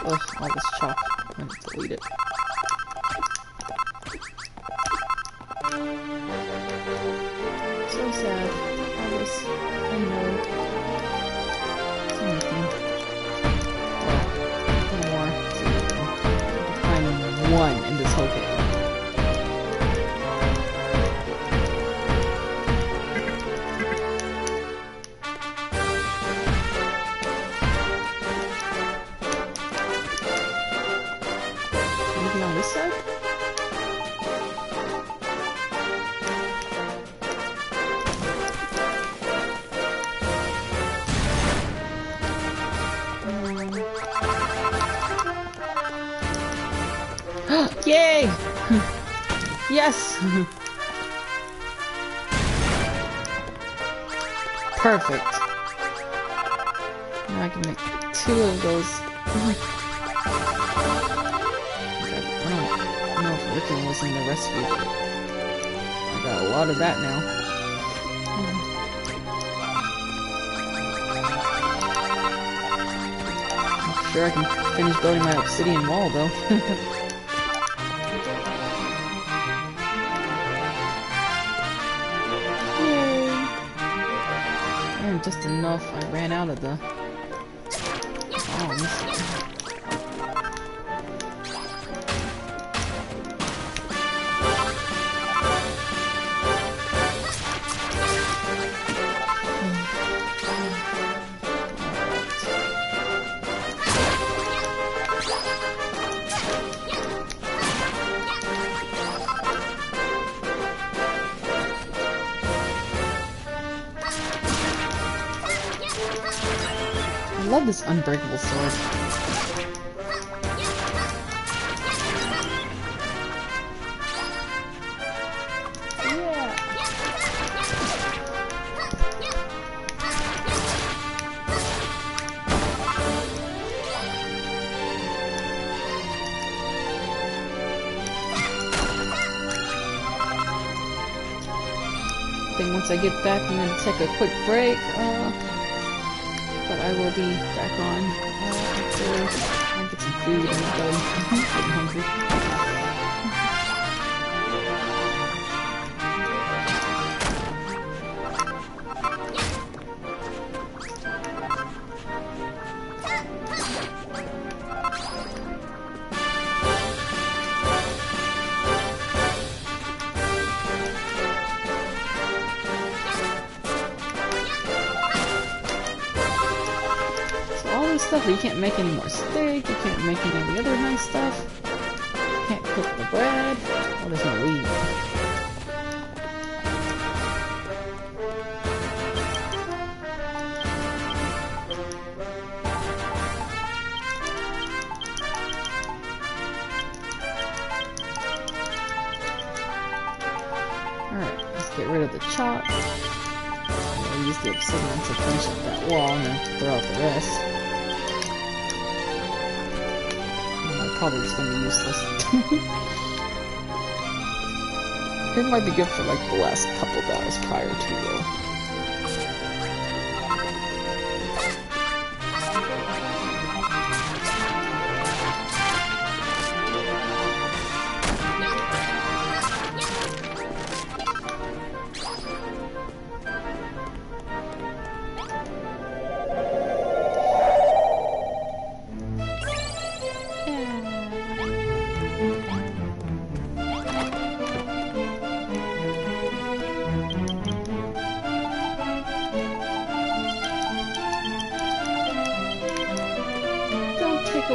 [SPEAKER 1] Ugh, all this chalk. I'm gonna delete it. So sad. All this, I know. Something. One more. I'm one in this whole game. On this side? Yay! Yes! Perfect. Now I can make 2 of those. I don't know if Ricken was in the recipe, but I got a lot of that now. I'm sure I can finish building my obsidian wall, though. Just enough. I ran out of the bombs. I love this unbreakable sword. Yeah. I think once I get back, I'm gonna take a quick break. But I will be back on after I get some food. I'm getting hungry. Stuff. You can't make any more steak, you can't make any of the other nice stuff. You can't cook the bread. Oh, there's no weed. Alright, let's get rid of the chop. I'll use the obsidian to finish up that wall and then throw out the rest. Probably just gonna be useless. It might be good for like the last couple battles prior to though.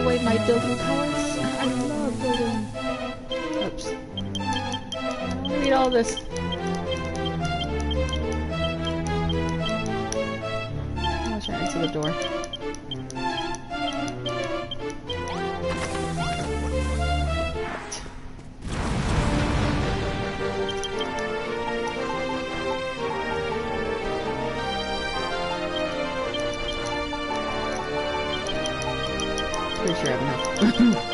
[SPEAKER 1] Away my building powers. I love building. Oops. I'll read all this. I'll try into the door. Pretty sure I have enough.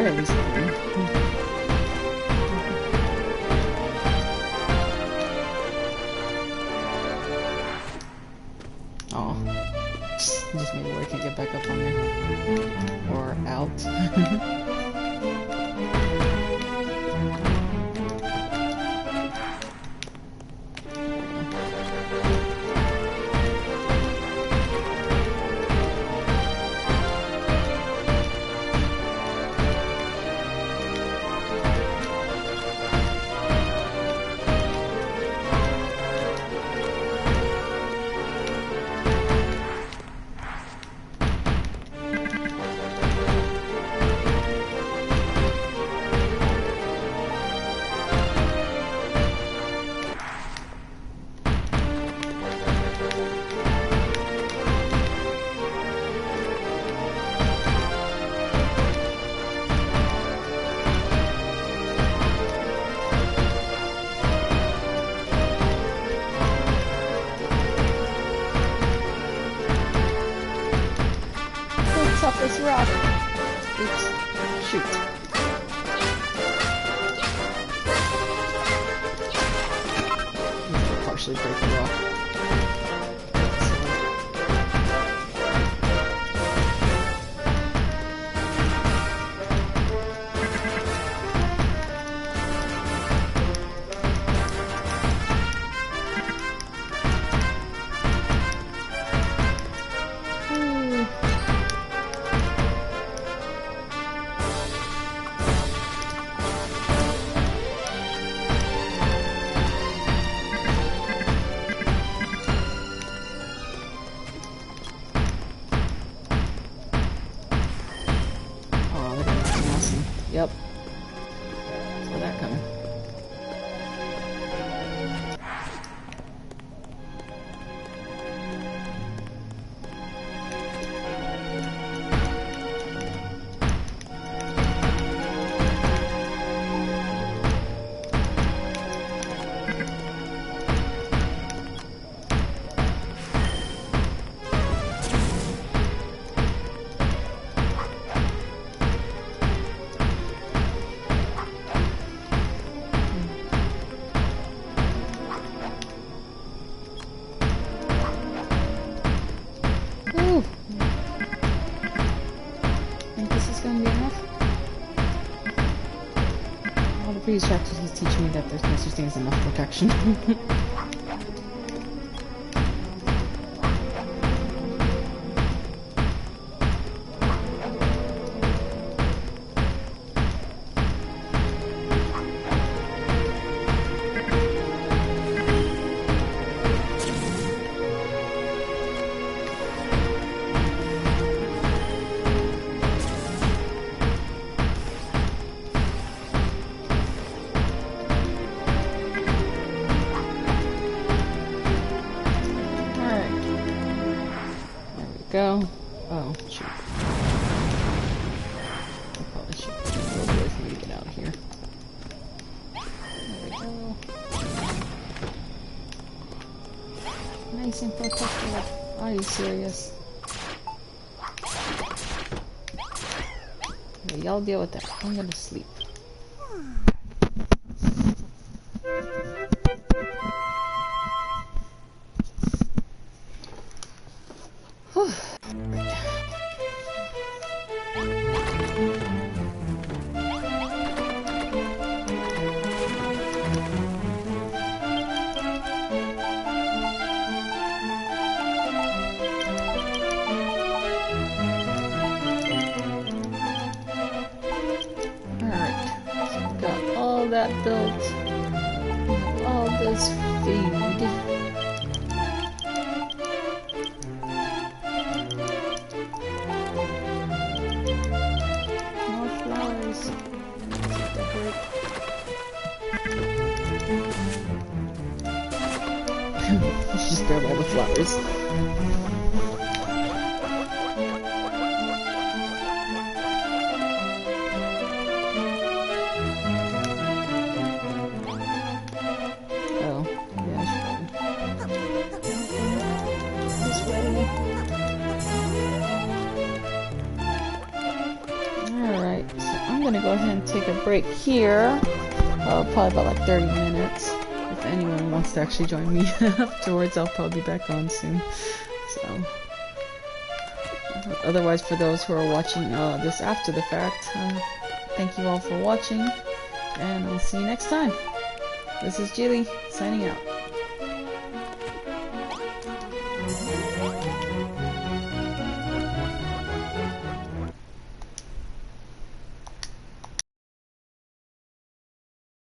[SPEAKER 1] very least learn. Oh, just maybe where I can get back up on there or out. Off this rock. Oops. Shoot. Partially break the rock. Yep. Saw that coming. These chapters teach me that there's no such thing as enough protection. Go. Oh, shoot. I probably should get a little bit for me to get out of here. There we go. Nice and protected. Are you serious? Okay, y'all deal with that. I'm gonna sleep. That built all this feed. More flowers. Just grab all the flowers. I'm gonna go ahead and take a break here. Probably about like 30 minutes. If anyone wants to actually join me afterwards, I'll probably be back on soon. So, otherwise, for those who are watching this after the fact, thank you all for watching, and I'll see you next time. This is Jilly, signing out.